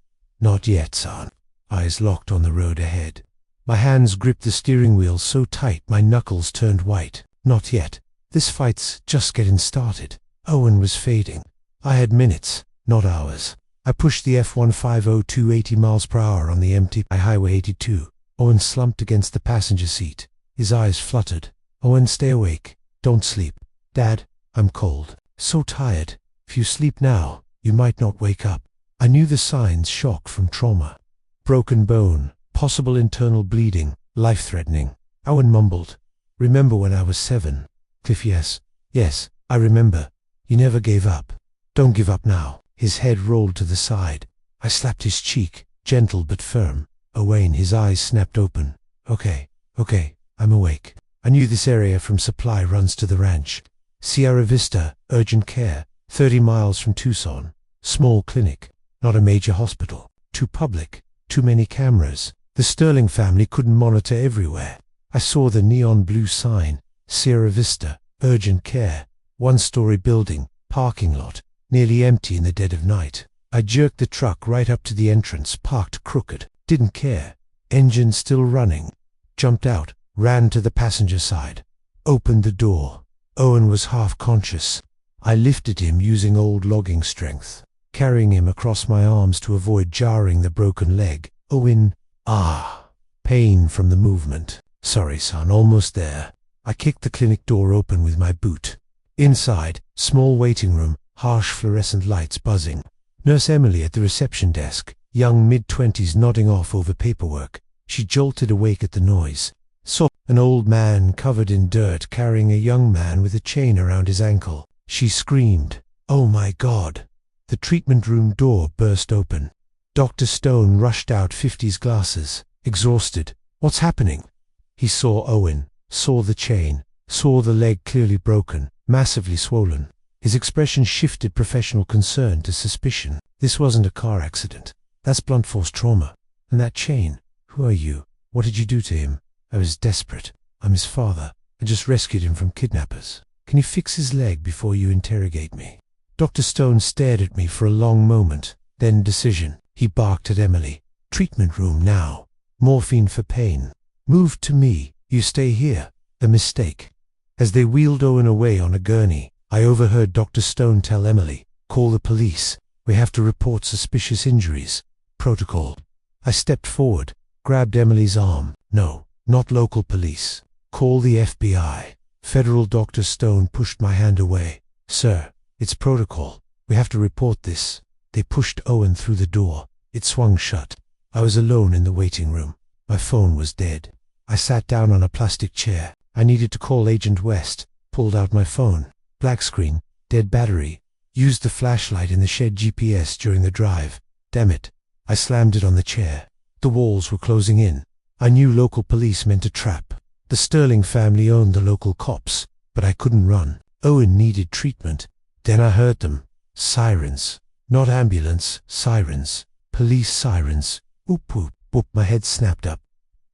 "Not yet, son." Eyes locked on the road ahead. My hands gripped the steering wheel so tight my knuckles turned white. Not yet. This fight's just getting started. Owen was fading. I had minutes, not hours. I pushed the F-150 280 miles per hour on the empty Highway 82. Owen slumped against the passenger seat. His eyes fluttered. Owen, stay awake. Don't sleep. Dad, I'm cold. So tired. If you sleep now, you might not wake up. I knew the signs: shock from trauma. Broken bone, possible internal bleeding, life-threatening. Owen mumbled, "Remember when I was 7? Cliff, yes. Yes, I remember. You never gave up. Don't give up now." His head rolled to the side. I slapped his cheek, gentle but firm. Owen, his eyes snapped open. Okay, I'm awake. I knew this area from supply runs to the ranch. Sierra Vista, urgent care, 30 miles from Tucson. Small clinic, not a major hospital. Too public, too many cameras. The Sterling family couldn't monitor everywhere. I saw the neon blue sign, Sierra Vista, urgent care, one-story building, parking lot, nearly empty in the dead of night. I jerked the truck right up to the entrance, parked crooked, didn't care. Engine still running. Jumped out, ran to the passenger side, opened the door. Owen was half conscious. I lifted him using old logging strength, carrying him across my arms to avoid jarring the broken leg. Owen, pain from the movement. Sorry, son, almost there. I kicked the clinic door open with my boot. Inside, small waiting room, harsh fluorescent lights buzzing. Nurse Emily at the reception desk, young mid-20s nodding off over paperwork. She jolted awake at the noise. Saw an old man covered in dirt carrying a young man with a chain around his ankle. She screamed, "Oh my God!" The treatment room door burst open. Dr. Stone rushed out, 50s glasses, exhausted. "What's happening?" He saw Owen, saw the chain, saw the leg clearly broken, massively swollen. His expression shifted professional concern to suspicion. This wasn't a car accident. That's blunt force trauma. And that chain, who are you? What did you do to him? I was desperate. I'm his father. I just rescued him from kidnappers. Can you fix his leg before you interrogate me? Dr. Stone stared at me for a long moment, then decision. He barked at Emily. "Treatment room now. Morphine for pain. Move to me. You stay here." A mistake. As they wheeled Owen away on a gurney, I overheard Dr. Stone tell Emily, "Call the police. We have to report suspicious injuries. Protocol." I stepped forward, grabbed Emily's arm. "No, not local police. Call the FBI. Federal." Dr. Stone pushed my hand away. "Sir, it's protocol. We have to report this." They pushed Owen through the door. It swung shut. I was alone in the waiting room. My phone was dead. I sat down on a plastic chair. I needed to call Agent West. Pulled out my phone. Black screen, dead battery. Used the flashlight in the shed GPS during the drive. Damn it. I slammed it on the chair. The walls were closing in. I knew local police meant a trap. The Sterling family owned the local cops, but I couldn't run. Owen needed treatment. Then I heard them. Sirens. Not ambulance, sirens. Police sirens. Whoop whoop whoop. My head snapped up.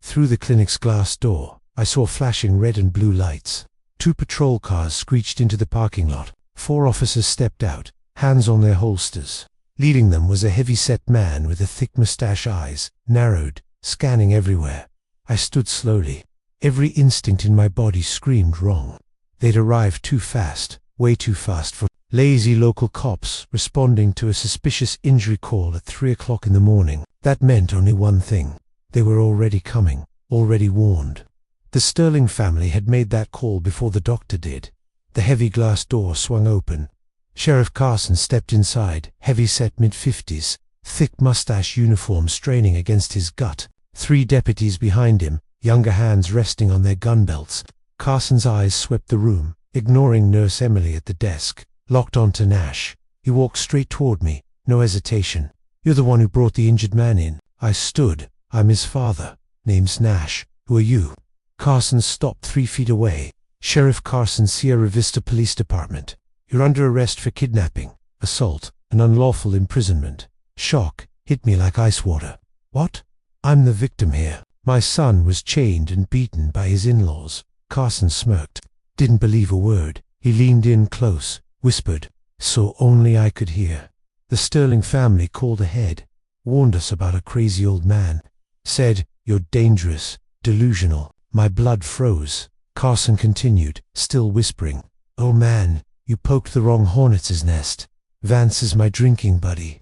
Through the clinic's glass door, I saw flashing red and blue lights. 2 patrol cars screeched into the parking lot. 4 officers stepped out, hands on their holsters. Leading them was a heavy-set man with a thick mustache, eyes narrowed, scanning everywhere. I stood slowly. Every instinct in my body screamed wrong. They'd arrived too fast, way too fast for lazy local cops responding to a suspicious injury call at 3 o'clock in the morning. That meant only one thing. They were already coming, already warned. The Sterling family had made that call before the doctor did. The heavy glass door swung open. Sheriff Carson stepped inside, heavy-set mid-50s, thick mustache uniform straining against his gut. 3 deputies behind him, younger hands resting on their gun belts. Carson's eyes swept the room, ignoring Nurse Emily at the desk, locked onto Nash. He walked straight toward me, no hesitation. "You're the one who brought the injured man in." I stood. "I'm his father. Name's Nash. Who are you?" Carson stopped 3 feet away. "Sheriff Carson, Sierra Vista Police Department. You're under arrest for kidnapping, assault, and unlawful imprisonment." Shock hit me like ice water. "What?" "I'm the victim here. My son was chained and beaten by his in-laws." Carson smirked. Didn't believe a word. He leaned in close, whispered, so only I could hear. "The Sterling family called ahead, warned us about a crazy old man. Said, you're dangerous, delusional." My blood froze. Carson continued, still whispering, "Oh man, you poked the wrong hornet's nest. Vance is my drinking buddy.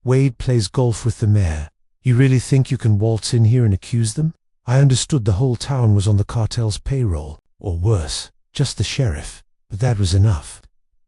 Wade plays golf with the mayor. You really think you can waltz in here and accuse them? I understood the whole town was on the cartel's payroll, or worse, just the sheriff, but that was enough.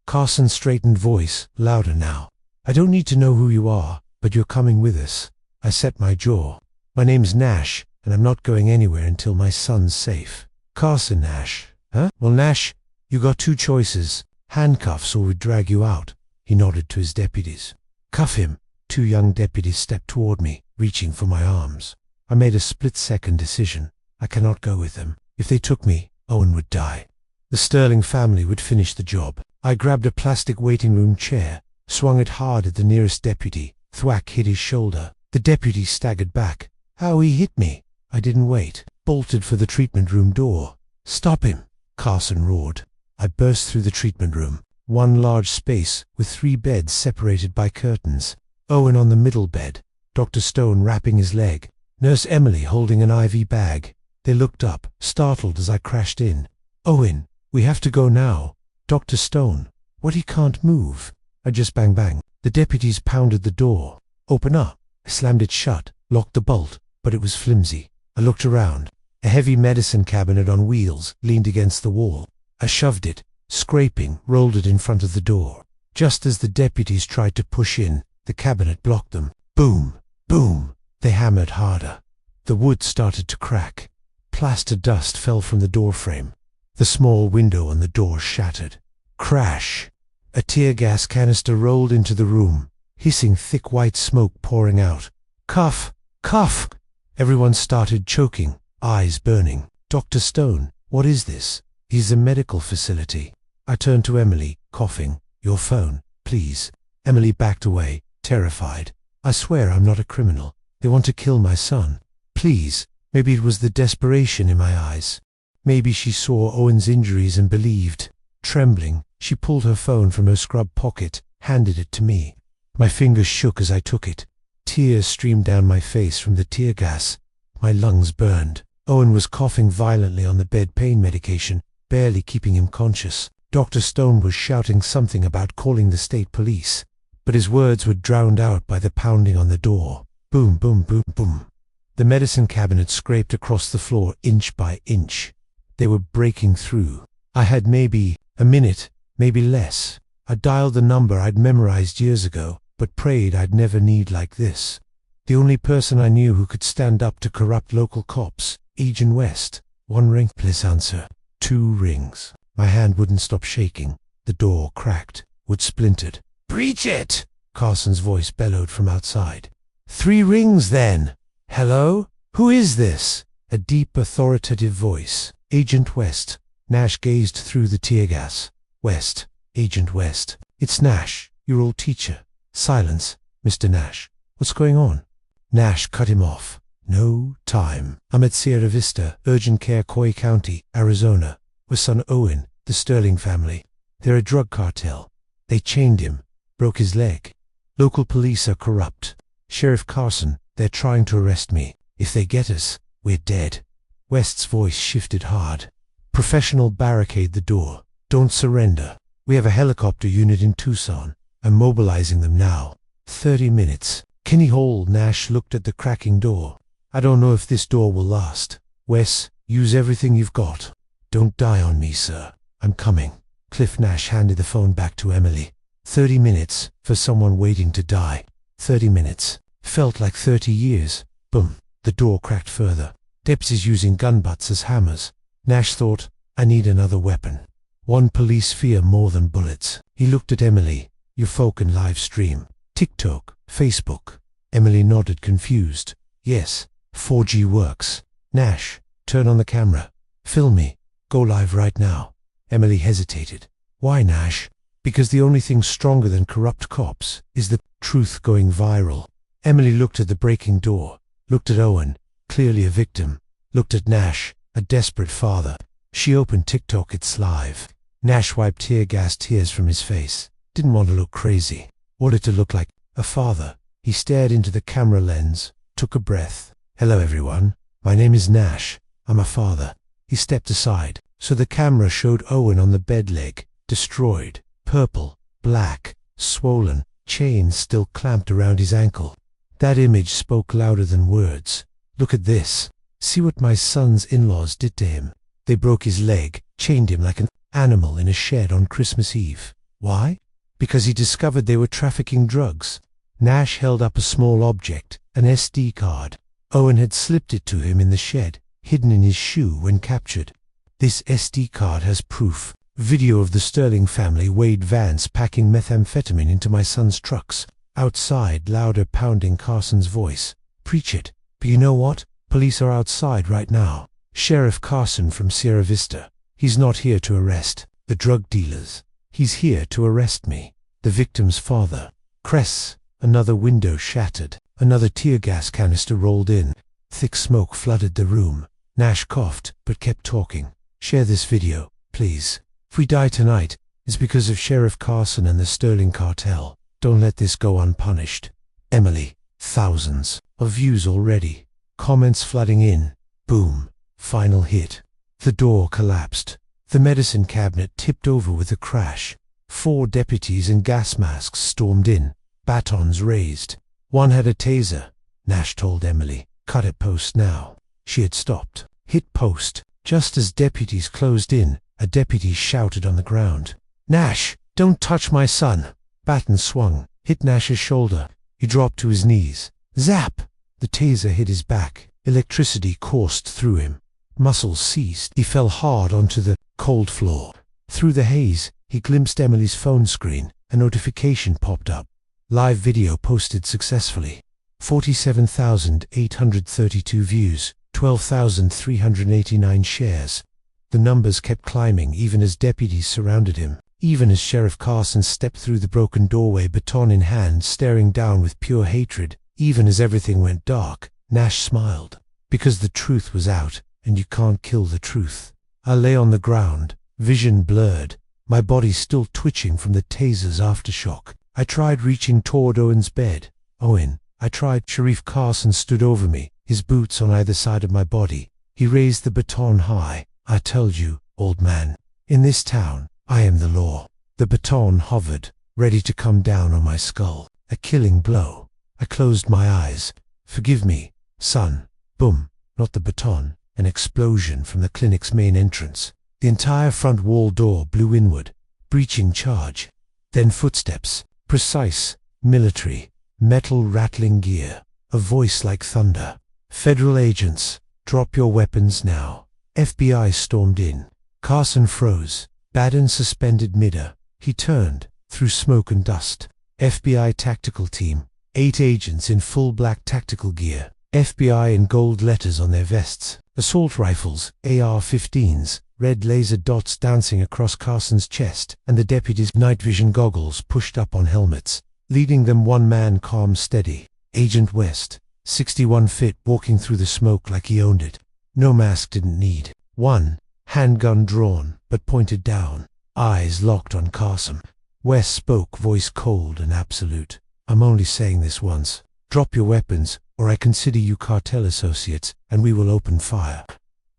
Carson's straightened voice, louder now. I don't need to know who you are, but you're coming with us. I set my jaw. My name's Nash, and I'm not going anywhere until my son's safe. Carson Nash. Huh? Well, Nash, you got two choices. Handcuffs or we'd drag you out. He nodded to his deputies. Cuff him. Two young deputies stepped toward me, reaching for my arms. I made a split-second decision. I cannot go with them. If they took me, Owen would die. The Sterling family would finish the job. I grabbed a plastic waiting room chair, swung it hard at the nearest deputy. Thwack hit his shoulder. The deputy staggered back. How he hit me! I didn't wait. Bolted for the treatment room door. Stop him! Carson roared. I burst through the treatment room. One large space with 3 beds separated by curtains. Owen on the middle bed. Dr. Stone wrapping his leg. Nurse Emily holding an IV bag. They looked up, startled as I crashed in. Owen, we have to go now. Dr. Stone. What, he can't move? I just bang bang. The deputies pounded the door. Open up. I slammed it shut, locked the bolt, but it was flimsy. I looked around. A heavy medicine cabinet on wheels leaned against the wall. I shoved it, scraping, rolled it in front of the door. Just as the deputies tried to push in, the cabinet blocked them. Boom! Boom! They hammered harder. The wood started to crack. Plaster dust fell from the doorframe. The small window on the door shattered. Crash! A tear gas canister rolled into the room, hissing thick white smoke pouring out. Cough! Cough! Everyone started choking, eyes burning. Dr. Stone, what is this? He's a medical facility. I turned to Emily, coughing. Your phone, please. Emily backed away, terrified. I swear I'm not a criminal. They want to kill my son. Please. Maybe it was the desperation in my eyes. Maybe she saw Owen's injuries and believed. Trembling, she pulled her phone from her scrub pocket, handed it to me. My fingers shook as I took it. Tears streamed down my face from the tear gas. My lungs burned. Owen was coughing violently on the bed pain medication, barely keeping him conscious. Dr. Stone was shouting something about calling the state police, but his words were drowned out by the pounding on the door. Boom, boom, boom, boom. The medicine cabinet scraped across the floor inch by inch. They were breaking through. I had maybe a minute, maybe less. I dialed the number I'd memorized years ago, but prayed I'd never need like this. The only person I knew who could stand up to corrupt local cops, Agent West. 1 ring, please answer. 2 rings. My hand wouldn't stop shaking. The door cracked, wood splintered. Breach it! Carson's voice bellowed from outside. 3 rings then. Hello? Who is this? A deep, authoritative voice. Agent West. Nash gazed through the tear gas. West. Agent West. It's Nash, your old teacher. Silence, Mr. Nash. What's going on? Nash cut him off. No time. I'm at Sierra Vista, Urgent Care, Coy County, Arizona, with son Owen, the Sterling family. They're a drug cartel. They chained him, broke his leg. Local police are corrupt. Sheriff Carson, they're trying to arrest me. If they get us, we're dead. West's voice shifted hard. Professional, barricade the door. Don't surrender. We have a helicopter unit in Tucson. I'm mobilizing them now. 30 minutes. Kenny Hall. Nash looked at the cracking door. I don't know if this door will last. Wes, use everything you've got. Don't die on me, sir. I'm coming. Cliff. Nash handed the phone back to Emily. 30 minutes, for someone waiting to die. 30 minutes. Felt like 30 years. Boom. The door cracked further. Deputies using gun butts as hammers. Nash thought, I need another weapon. One police fear more than bullets. He looked at Emily. Your folk can live stream. TikTok, Facebook. Emily nodded, confused. Yes, 4G works. Nash, turn on the camera. Film me. Go live right now. Emily hesitated. Why, Nash? Because the only thing stronger than corrupt cops is the truth going viral. Emily looked at the breaking door, looked at Owen, clearly a victim, looked at Nash, a desperate father. She opened TikTok. It's live. Nash wiped tear gas tears from his face. Didn't want to look crazy. Wanted to look like a father. He stared into the camera lens, took a breath. Hello everyone. My name is Nash. I'm a father. He stepped aside, so the camera showed Owen on the bed leg, destroyed, purple, black, swollen, chains still clamped around his ankle. That image spoke louder than words. Look at this. See what my son's in-laws did to him. They broke his leg, chained him like an animal in a shed on Christmas Eve. Why? Because he discovered they were trafficking drugs. Nash held up a small object, an SD card. Owen had slipped it to him in the shed, hidden in his shoe when captured. This SD card has proof. Video of the Sterling family, Wade Vance, packing methamphetamine into my son's trucks. Outside, louder pounding Carson's voice. Preach it. But you know what? Police are outside right now. Sheriff Carson from Sierra Vista. He's not here to arrest the drug dealers. He's here to arrest me, the victim's father. Cress. Another window shattered. Another tear gas canister rolled in. Thick smoke flooded the room. Nash coughed, but kept talking. Share this video, please. If we die tonight, it's because of Sheriff Carson and the Sterling cartel. Don't let this go unpunished. Emily. Thousands of views already. Comments flooding in. Boom. Final hit. The door collapsed. The medicine cabinet tipped over with a crash. 4 deputies in gas masks stormed in, batons raised. One had a taser. Nash told Emily, "Cut it post now." She had stopped. Hit post. Just as deputies closed in, a deputy shouted on the ground, "Nash, don't touch my son." Baton swung, hit Nash's shoulder. He dropped to his knees. Zap! The taser hit his back. Electricity coursed through him. Muscles seized. He fell hard onto the cold floor. Through the haze, he glimpsed Emily's phone screen. A notification popped up. Live video posted successfully. 47,832 views, 12,389 shares. The numbers kept climbing even as deputies surrounded him. Even as Sheriff Carson stepped through the broken doorway, baton in hand, staring down with pure hatred. Even as everything went dark, Nash smiled. Because the truth was out, and you can't kill the truth. I lay on the ground, vision blurred, my body still twitching from the taser's aftershock. I tried reaching toward Owen's bed. Owen, I tried. Sheriff Carson stood over me, his boots on either side of my body. He raised the baton high. "I told you, old man. In this town, I am the law." The baton hovered, ready to come down on my skull. A killing blow. I closed my eyes. "Forgive me, son." Boom. Not the baton. An explosion from the clinic's main entrance. The entire front wall door blew inward, breaching charge. Then footsteps. Precise, military, metal rattling gear. A voice like thunder. "Federal agents, drop your weapons now." FBI stormed in. Carson froze. Baden suspended midair. He turned, through smoke and dust. FBI tactical team. 8 agents in full black tactical gear. FBI in gold letters on their vests. Assault rifles, AR-15s, red laser dots dancing across Carson's chest, and the deputies' night vision goggles pushed up on helmets. Leading them one man, calm, steady. Agent West, 61 fit, walking through the smoke like he owned it. No mask, didn't need one. Handgun drawn, but pointed down. Eyes locked on Carson. West spoke, voice cold and absolute. "I'm only saying this once. Drop your weapons, or I consider you cartel associates, and we will open fire."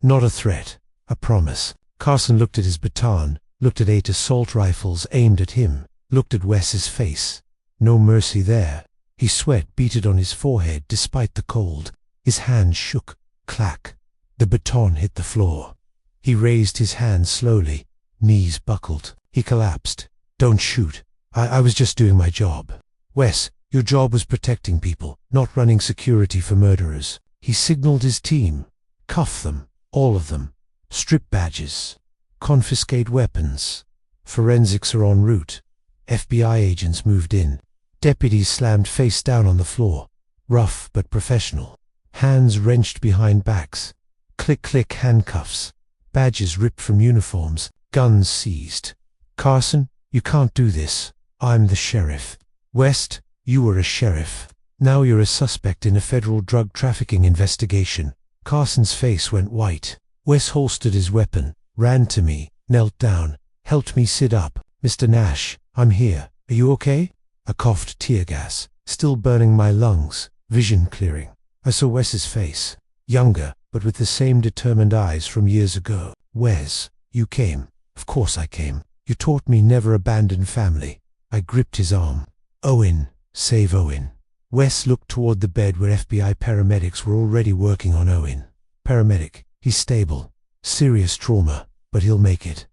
Not a threat, a promise. Carson looked at his baton, looked at 8 assault rifles aimed at him, looked at Wes's face. No mercy there. His sweat beaded on his forehead despite the cold. His hand shook. Clack. The baton hit the floor. He raised his hand slowly. Knees buckled. He collapsed. "Don't shoot. I was just doing my job." "Wes, your job was protecting people, not running security for murderers." He signaled his team. "Cuff them, all of them. Strip badges. Confiscate weapons. Forensics are en route." FBI agents moved in. Deputies slammed face down on the floor. Rough but professional. Hands wrenched behind backs. Click click handcuffs. Badges ripped from uniforms. Guns seized. "Carson, you can't do this. I'm the sheriff." "West, you were a sheriff. Now you're a suspect in a federal drug trafficking investigation." Carson's face went white. Wes holstered his weapon, ran to me, knelt down, helped me sit up. "Mr. Nash, I'm here. Are you okay?" I coughed tear gas, still burning my lungs, vision clearing. I saw Wes's face, younger, but with the same determined eyes from years ago. "Wes, you came." "Of course I came. You taught me never abandon family." I gripped his arm. Owen, save Owen. Wes looked toward the bed where FBI paramedics were already working on Owen. Paramedic, he's stable. Serious trauma, but he'll make it.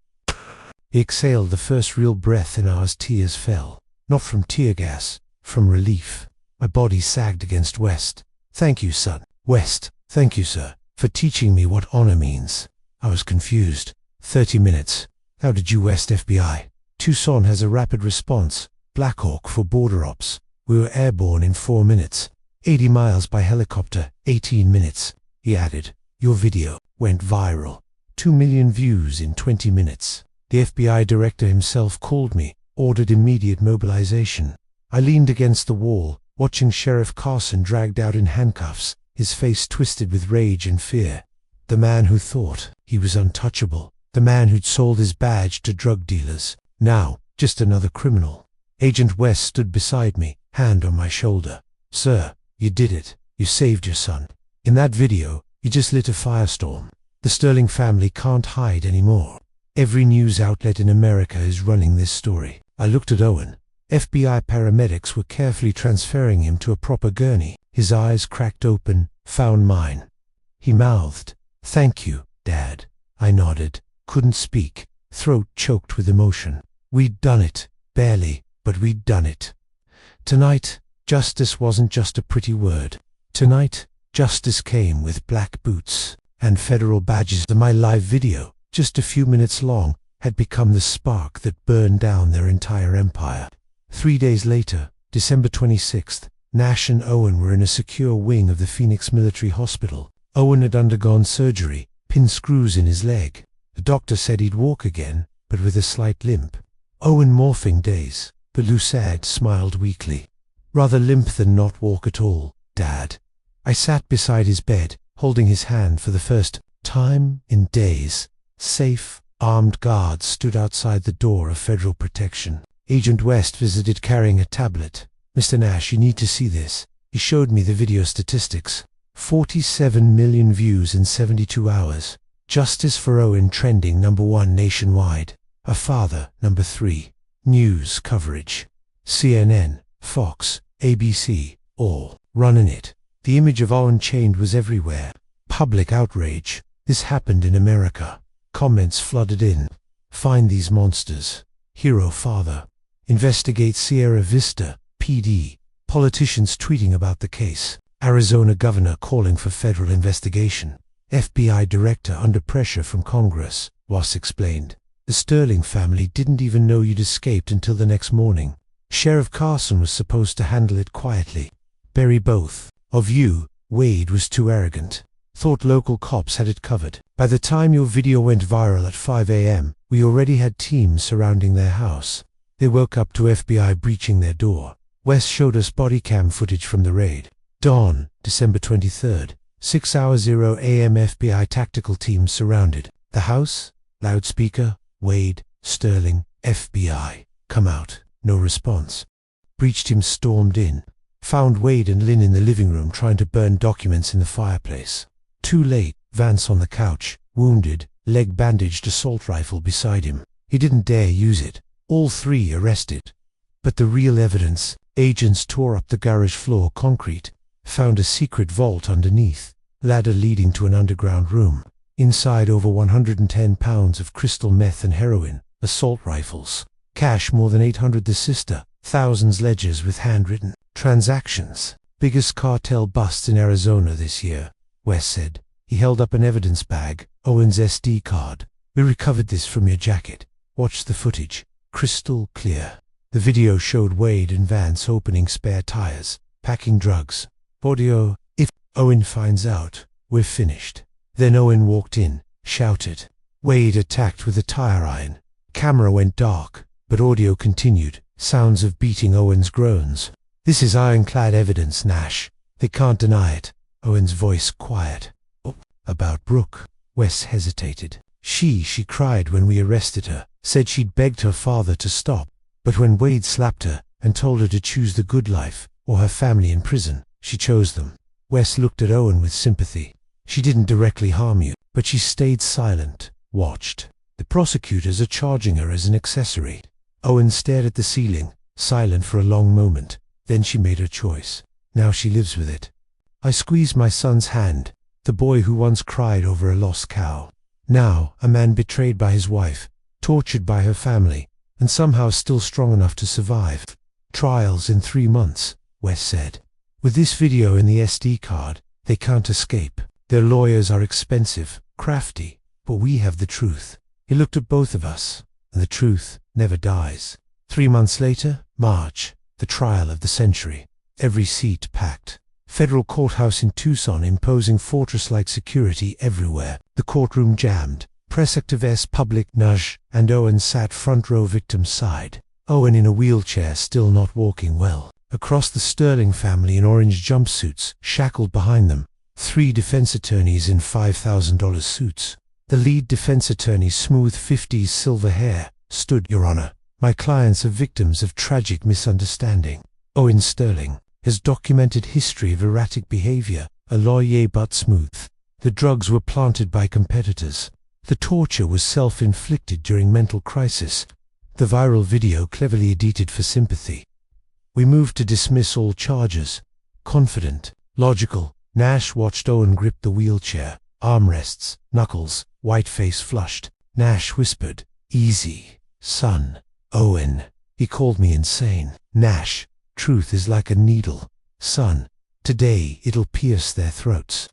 He exhaled the first real breath and our tears fell. Not from tear gas, from relief. My body sagged against West. Thank you, son. West, thank you, sir, for teaching me what honor means. I was confused. 30 minutes. How did you, West FBI? Tucson has a rapid response. Blackhawk for border ops. We were airborne in 4 minutes. 80 miles by helicopter, 18 minutes. He added, your video went viral. 2 million views in 20 minutes. The FBI director himself called me, ordered immediate mobilization. I leaned against the wall, watching Sheriff Carson dragged out in handcuffs, his face twisted with rage and fear. The man who thought he was untouchable. The man who'd sold his badge to drug dealers. Now, just another criminal. Agent West stood beside me, hand on my shoulder. Sir, you did it. You saved your son. In that video, you just lit a firestorm. The Sterling family can't hide anymore. Every news outlet in America is running this story. I looked at Owen. FBI paramedics were carefully transferring him to a proper gurney. His eyes cracked open, found mine. He mouthed, "Thank you, Dad." I nodded, couldn't speak, throat choked with emotion. We'd done it, barely, but we'd done it. Tonight, justice wasn't just a pretty word. Tonight, justice came with black boots and federal badges. My live video, just a few minutes long, had become the spark that burned down their entire empire. 3 days later, December 26th, Nash and Owen were in a secure wing of the Phoenix Military Hospital. Owen had undergone surgery, pinned screws in his leg. The doctor said he'd walk again, but with a slight limp. Owen morphing days, but Lucette smiled weakly. Rather limp than not walk at all, Dad. I sat beside his bed, holding his hand for the first time in days. Safe, armed guards stood outside the door of federal protection. Agent West visited carrying a tablet. Mr. Nash, you need to see this. He showed me the video statistics. 47 million views in 72 hours. Justice for Owen trending #1 nationwide. A father, #3. News coverage. CNN, Fox, ABC, all running it. The image of Owen chained was everywhere. Public outrage. This happened in America. Comments flooded in. Find these monsters. Hero father. Investigate Sierra Vista, PD. Politicians tweeting about the case. Arizona governor calling for federal investigation. FBI director under pressure from Congress, Was explained. The Sterling family didn't even know you'd escaped until the next morning. Sheriff Carson was supposed to handle it quietly. Bury both of you. Wade was too arrogant. Thought local cops had it covered. By the time your video went viral at 5 a.m., we already had teams surrounding their house. They woke up to FBI breaching their door. Wes showed us body cam footage from the raid. Dawn, December 23rd, 6:00 a.m. FBI tactical teams surrounded. The house, loudspeaker, Wade, Sterling, FBI. Come out. No response. Breach team stormed in. Found Wade and Lynn in the living room trying to burn documents in the fireplace. Too late. Vance on the couch, wounded, leg bandaged, assault rifle beside him. He didn't dare use it. All three arrested. But the real evidence, agents tore up the garage floor concrete, found a secret vault underneath, ladder leading to an underground room. Inside over 110 pounds of crystal meth and heroin, assault rifles, cash more than 800 the sister, thousands ledgers with handwritten transactions. Biggest cartel busts in Arizona this year, Wes said. He held up an evidence bag, Owen's SD card. We recovered this from your jacket. Watch the footage. Crystal clear. The video showed Wade and Vance opening spare tires, packing drugs. Audio, if Owen finds out, we're finished. Then Owen walked in, shouted. Wade attacked with a tire iron. Camera went dark, but audio continued, sounds of beating Owen's groans. This is ironclad evidence, Nash. They can't deny it. Owen's voice quiet. Oh, about Brooke. Wes hesitated. She cried when we arrested her, said she'd begged her father to stop. But when Wade slapped her and told her to choose the good life or her family in prison, she chose them. Wes looked at Owen with sympathy. She didn't directly harm you, but she stayed silent, watched. The prosecutors are charging her as an accessory. Owen stared at the ceiling, silent for a long moment. Then she made her choice. Now she lives with it. I squeezed my son's hand, the boy who once cried over a lost cow. Now, a man betrayed by his wife, tortured by her family, and somehow still strong enough to survive. Trials in 3 months, Wes said. With this video in the SD card, they can't escape. Their lawyers are expensive, crafty, but we have the truth. He looked at both of us, and the truth never dies. 3 months later, March, the trial of the century. Every seat packed. Federal courthouse in Tucson imposing fortress-like security everywhere. The courtroom jammed. Press activists, public nudge, and Owen sat front row victim's side. Owen in a wheelchair, still not walking well. Across the Sterling family in orange jumpsuits, shackled behind them. 3 defense attorneys in $5,000 suits. The lead defense attorney, smooth 50s silver hair, stood, "Your Honor, my clients are victims of tragic misunderstanding. Owen Sterling has documented history of erratic behavior, a lawyer but smooth. The drugs were planted by competitors. The torture was self-inflicted during mental crisis. The viral video cleverly edited for sympathy. We moved to dismiss all charges. Confident, logical." Nash watched Owen grip the wheelchair, armrests, knuckles, white face flushed. Nash whispered, "Easy, son." "Owen." He called me insane. Nash, "Truth is like a needle. Son, today it'll pierce their throats."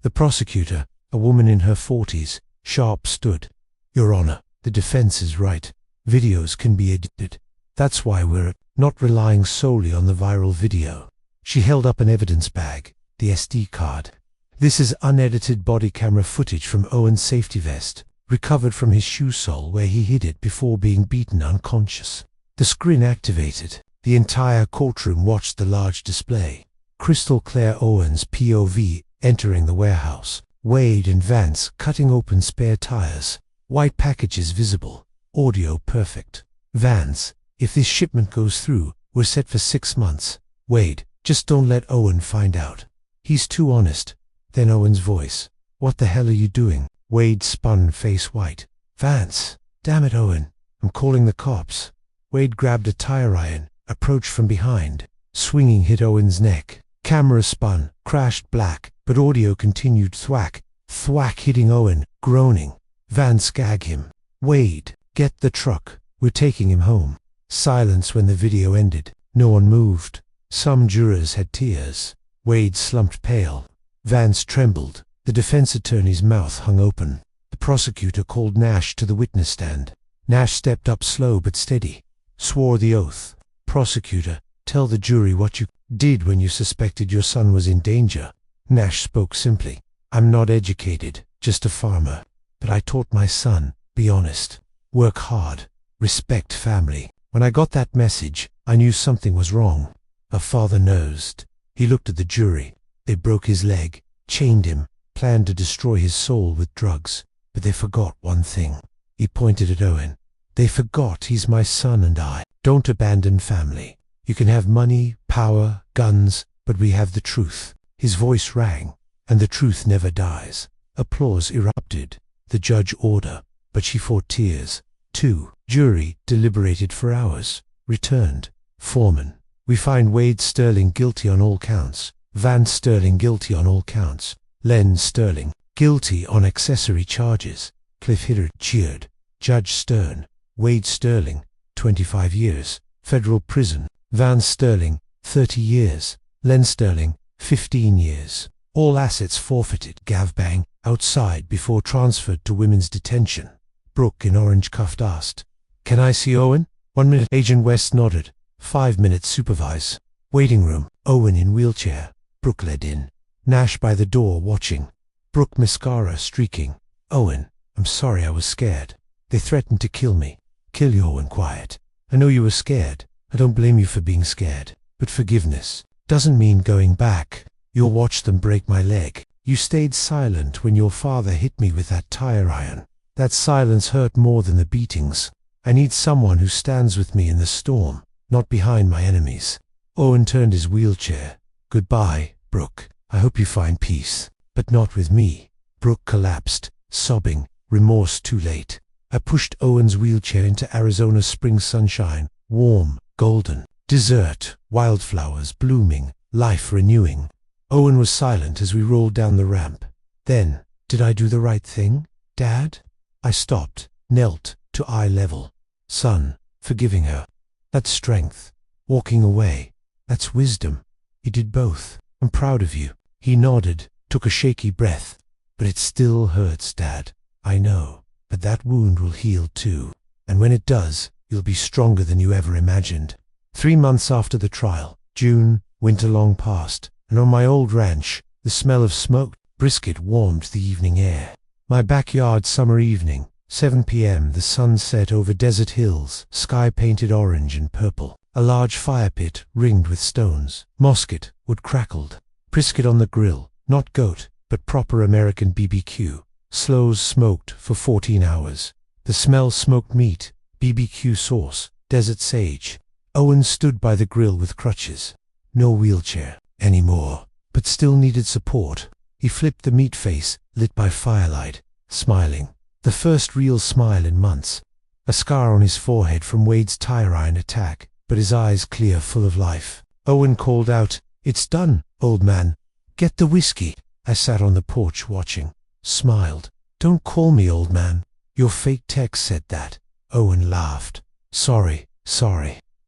The prosecutor, a woman in her 40s, sharp stood. "Your Honor, the defense is right. Videos can be edited. That's why we're not relying solely on the viral video." She held up an evidence bag, the SD card. "This is unedited body camera footage from Owen's safety vest, recovered from his shoe sole where he hid it before being beaten unconscious." The screen activated. The entire courtroom watched the large display. Crystal clear Owen's POV entering the warehouse. Wade and Vance cutting open spare tires. White packages visible. Audio perfect. Vance, "If this shipment goes through, we're set for 6 months. Wade, just don't let Owen find out. He's too honest." Then Owen's voice, "What the hell are you doing?" Wade spun, face white. "Vance, damn it, Owen, I'm calling the cops." Wade grabbed a tire iron, approached from behind. Swinging hit Owen's neck. Camera spun, crashed black, but audio continued. Thwack, thwack, hitting Owen, groaning. Vance, "Gag him." Wade, "Get the truck. We're taking him home." Silence when the video ended. No one moved. Some jurors had tears. Wade slumped pale. Vance trembled. The defense attorney's mouth hung open. The prosecutor called Nash to the witness stand. Nash stepped up slow but steady. Swore the oath. "Prosecutor, tell the jury what you did when you suspected your son was in danger." Nash spoke simply. "I'm not educated, just a farmer. But I taught my son, be honest, work hard, respect family. When I got that message, I knew something was wrong." A father nosed. He looked at the jury. They broke his leg, chained him, planned to destroy his soul with drugs. But they forgot one thing. He pointed at Owen. "They forgot he's my son and I. Don't abandon family. You can have money, power, guns, but we have the truth." His voice rang, and the truth never dies. Applause erupted. The judge ordered, but she fought tears. 2. Jury deliberated for hours. Returned. Foreman, "We find Wade Sterling guilty on all counts. Vance Sterling guilty on all counts. Len Sterling guilty on accessory charges." Cliff Hiddard cheered. Judge Stern, "Wade Sterling, 25 years, federal prison. Vance Sterling, 30 years. Len Sterling, 15 years. All assets forfeited." Gavbang, outside before transferred to women's detention. Brooke in orange cuffed asked, "Can I see Owen?" 1 minute. Agent West nodded. 5 minutes. Supervise. Waiting room. Owen in wheelchair. Brooke led in. Nash by the door watching. Brooke mascara streaking. "Owen, I'm sorry I was scared. They threatened to kill me." "Kill you, Owen, quiet. I know you were scared. I don't blame you for being scared. But forgiveness doesn't mean going back. You'll watch them break my leg. You stayed silent when your father hit me with that tire iron. That silence hurt more than the beatings. I need someone who stands with me in the storm, not behind my enemies." Owen turned his wheelchair. "Goodbye, Brooke. I hope you find peace. But not with me." Brooke collapsed, sobbing, remorse too late. I pushed Owen's wheelchair into Arizona's spring sunshine, warm, golden, dessert, wildflowers blooming, life renewing. Owen was silent as we rolled down the ramp. Then, did I do the right thing, Dad? I stopped, knelt to eye level. Son, forgiving her. That's strength. Walking away. That's wisdom. You did both. I'm proud of you. He nodded, took a shaky breath. But it still hurts, Dad. I know. But that wound will heal too. And when it does, you'll be stronger than you ever imagined. 3 months after the trial, June, winter long past, and on my old ranch, the smell of smoked brisket warmed the evening air. My backyard summer evening, 7 p.m. The sun set over desert hills, sky painted orange and purple. A large fire pit ringed with stones. Mosquit wood crackled. Brisket on the grill, not goat, but proper American BBQ. Slows smoked for 14 hours. The smell smoked meat, BBQ sauce, desert sage. Owen stood by the grill with crutches. No wheelchair anymore, but still needed support. He flipped the meat face, lit by firelight, smiling. The first real smile in months. A scar on his forehead from Wade's tire iron attack, but his eyes clear, full of life. Owen called out, "It's done, old man. Get the whiskey." I sat on the porch watching, smiled. "Don't call me old man. Your fake text said that." Owen laughed. Sorry.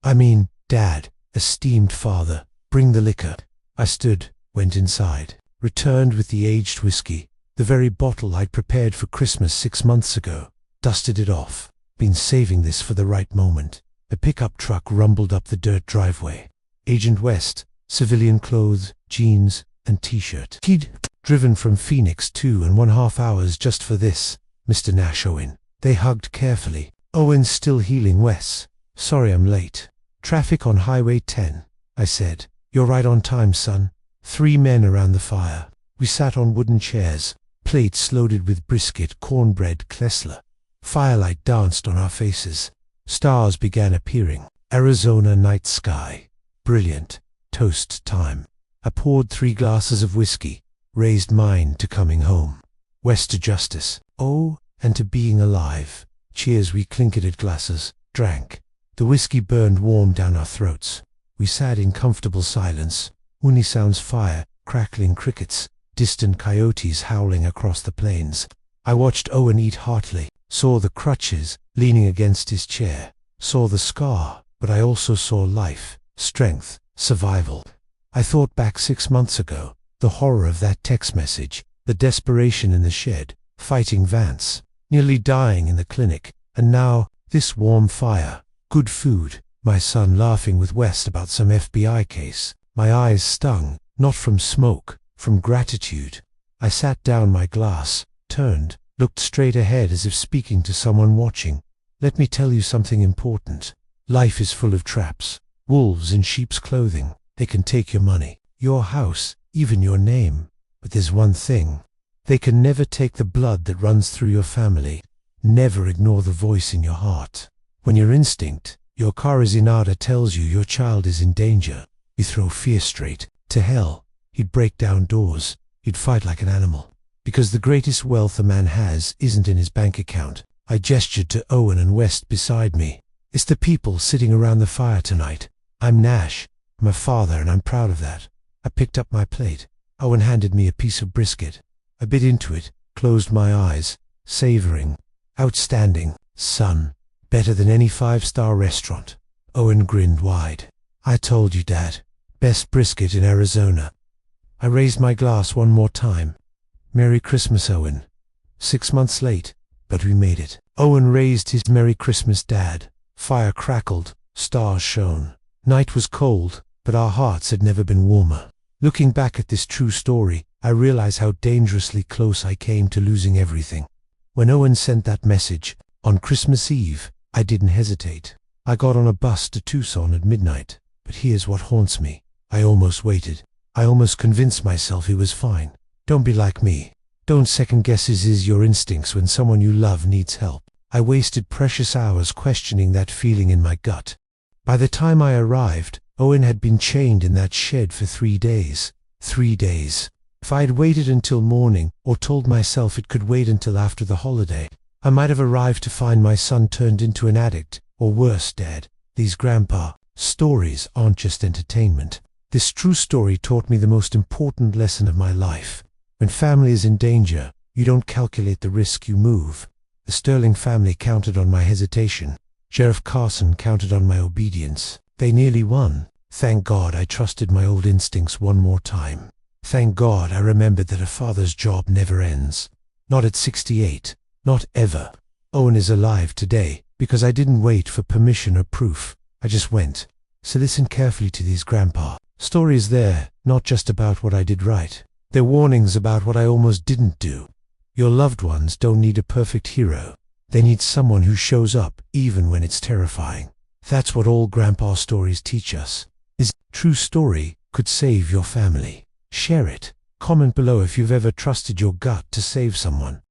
I mean, Dad, esteemed father, bring the liquor." I stood, went inside, returned with the aged whiskey, the very bottle I'd prepared for Christmas 6 months ago, dusted it off. Been saving this for the right moment. A pickup truck rumbled up the dirt driveway. Agent West, civilian clothes, jeans, and t-shirt. He'd driven from Phoenix 2.5 hours just for this, Mr. Nash Owen. They hugged carefully. Owen's still healing. Wes, sorry I'm late. Traffic on Highway 10, I said. You're right on time, son. 3 men around the fire. We sat on wooden chairs, plates loaded with brisket, cornbread, Klessler. Firelight danced on our faces. Stars began appearing. Arizona night sky. Brilliant. Toast time. I poured 3 glasses of whiskey, raised mine to coming home. West to justice. Oh, and to being alive. Cheers. We clinketed glasses, drank. The whiskey burned warm down our throats. We sat in comfortable silence. Only sounds: fire, crackling crickets, distant coyotes howling across the plains. I watched Owen eat heartily, saw the crutches leaning against his chair, saw the scar, but I also saw life, strength, survival. I thought back 6 months ago, the horror of that text message, the desperation in the shed, fighting Vance, nearly dying in the clinic, and now, this warm fire, good food, my son laughing with West about some FBI case. My eyes stung, not from smoke, from gratitude. I sat down my glass, turned, looked straight ahead as if speaking to someone watching. Let me tell you something important. Life is full of traps. Wolves in sheep's clothing. They can take your money, your house, even your name. But there's one thing. They can never take the blood that runs through your family. Never ignore the voice in your heart. When your instinct, your Karazinada tells you your child is in danger, you throw fear straight to hell. He'd break down doors. He'd fight like an animal. Because the greatest wealth a man has isn't in his bank account. I gestured to Owen and West beside me. It's the people sitting around the fire tonight. I'm Nash. I'm a father, and I'm proud of that. I picked up my plate. Owen handed me a piece of brisket. I bit into it, closed my eyes, savoring. Outstanding, son. Better than any 5-star restaurant. Owen grinned wide. I told you, Dad. Best brisket in Arizona. I raised my glass one more time. Merry Christmas, Owen. 6 months late, but we made it. Owen raised his Merry Christmas, Dad. Fire crackled, stars shone. Night was cold, but our hearts had never been warmer. Looking back at this true story, I realize how dangerously close I came to losing everything. When Owen sent that message, on Christmas Eve, I didn't hesitate. I got on a bus to Tucson at midnight. But here's what haunts me. I almost waited. I almost convinced myself he was fine. Don't be like me. Don't second guess your instincts when someone you love needs help. I wasted precious hours questioning that feeling in my gut. By the time I arrived, Owen had been chained in that shed for 3 days. 3 days. If I had waited until morning, or told myself it could wait until after the holiday, I might have arrived to find my son turned into an addict, or worse, dead. These grandpa, Stories aren't just entertainment. This true story taught me the most important lesson of my life. When family is in danger, you don't calculate the risk, you move. The Sterling family counted on my hesitation. Sheriff Carson counted on my obedience. They nearly won. Thank God I trusted my old instincts one more time. Thank God I remembered that a father's job never ends. Not at 68. Not ever. Owen is alive today because I didn't wait for permission or proof. I just went. So listen carefully to these, Grandpa. Stories there, not just about what I did right. They're warnings about what I almost didn't do. Your loved ones don't need a perfect hero. They need someone who shows up even when it's terrifying. That's what all Grandpa stories teach us. This true story could save your family. Share it. Comment below if you've ever trusted your gut to save someone.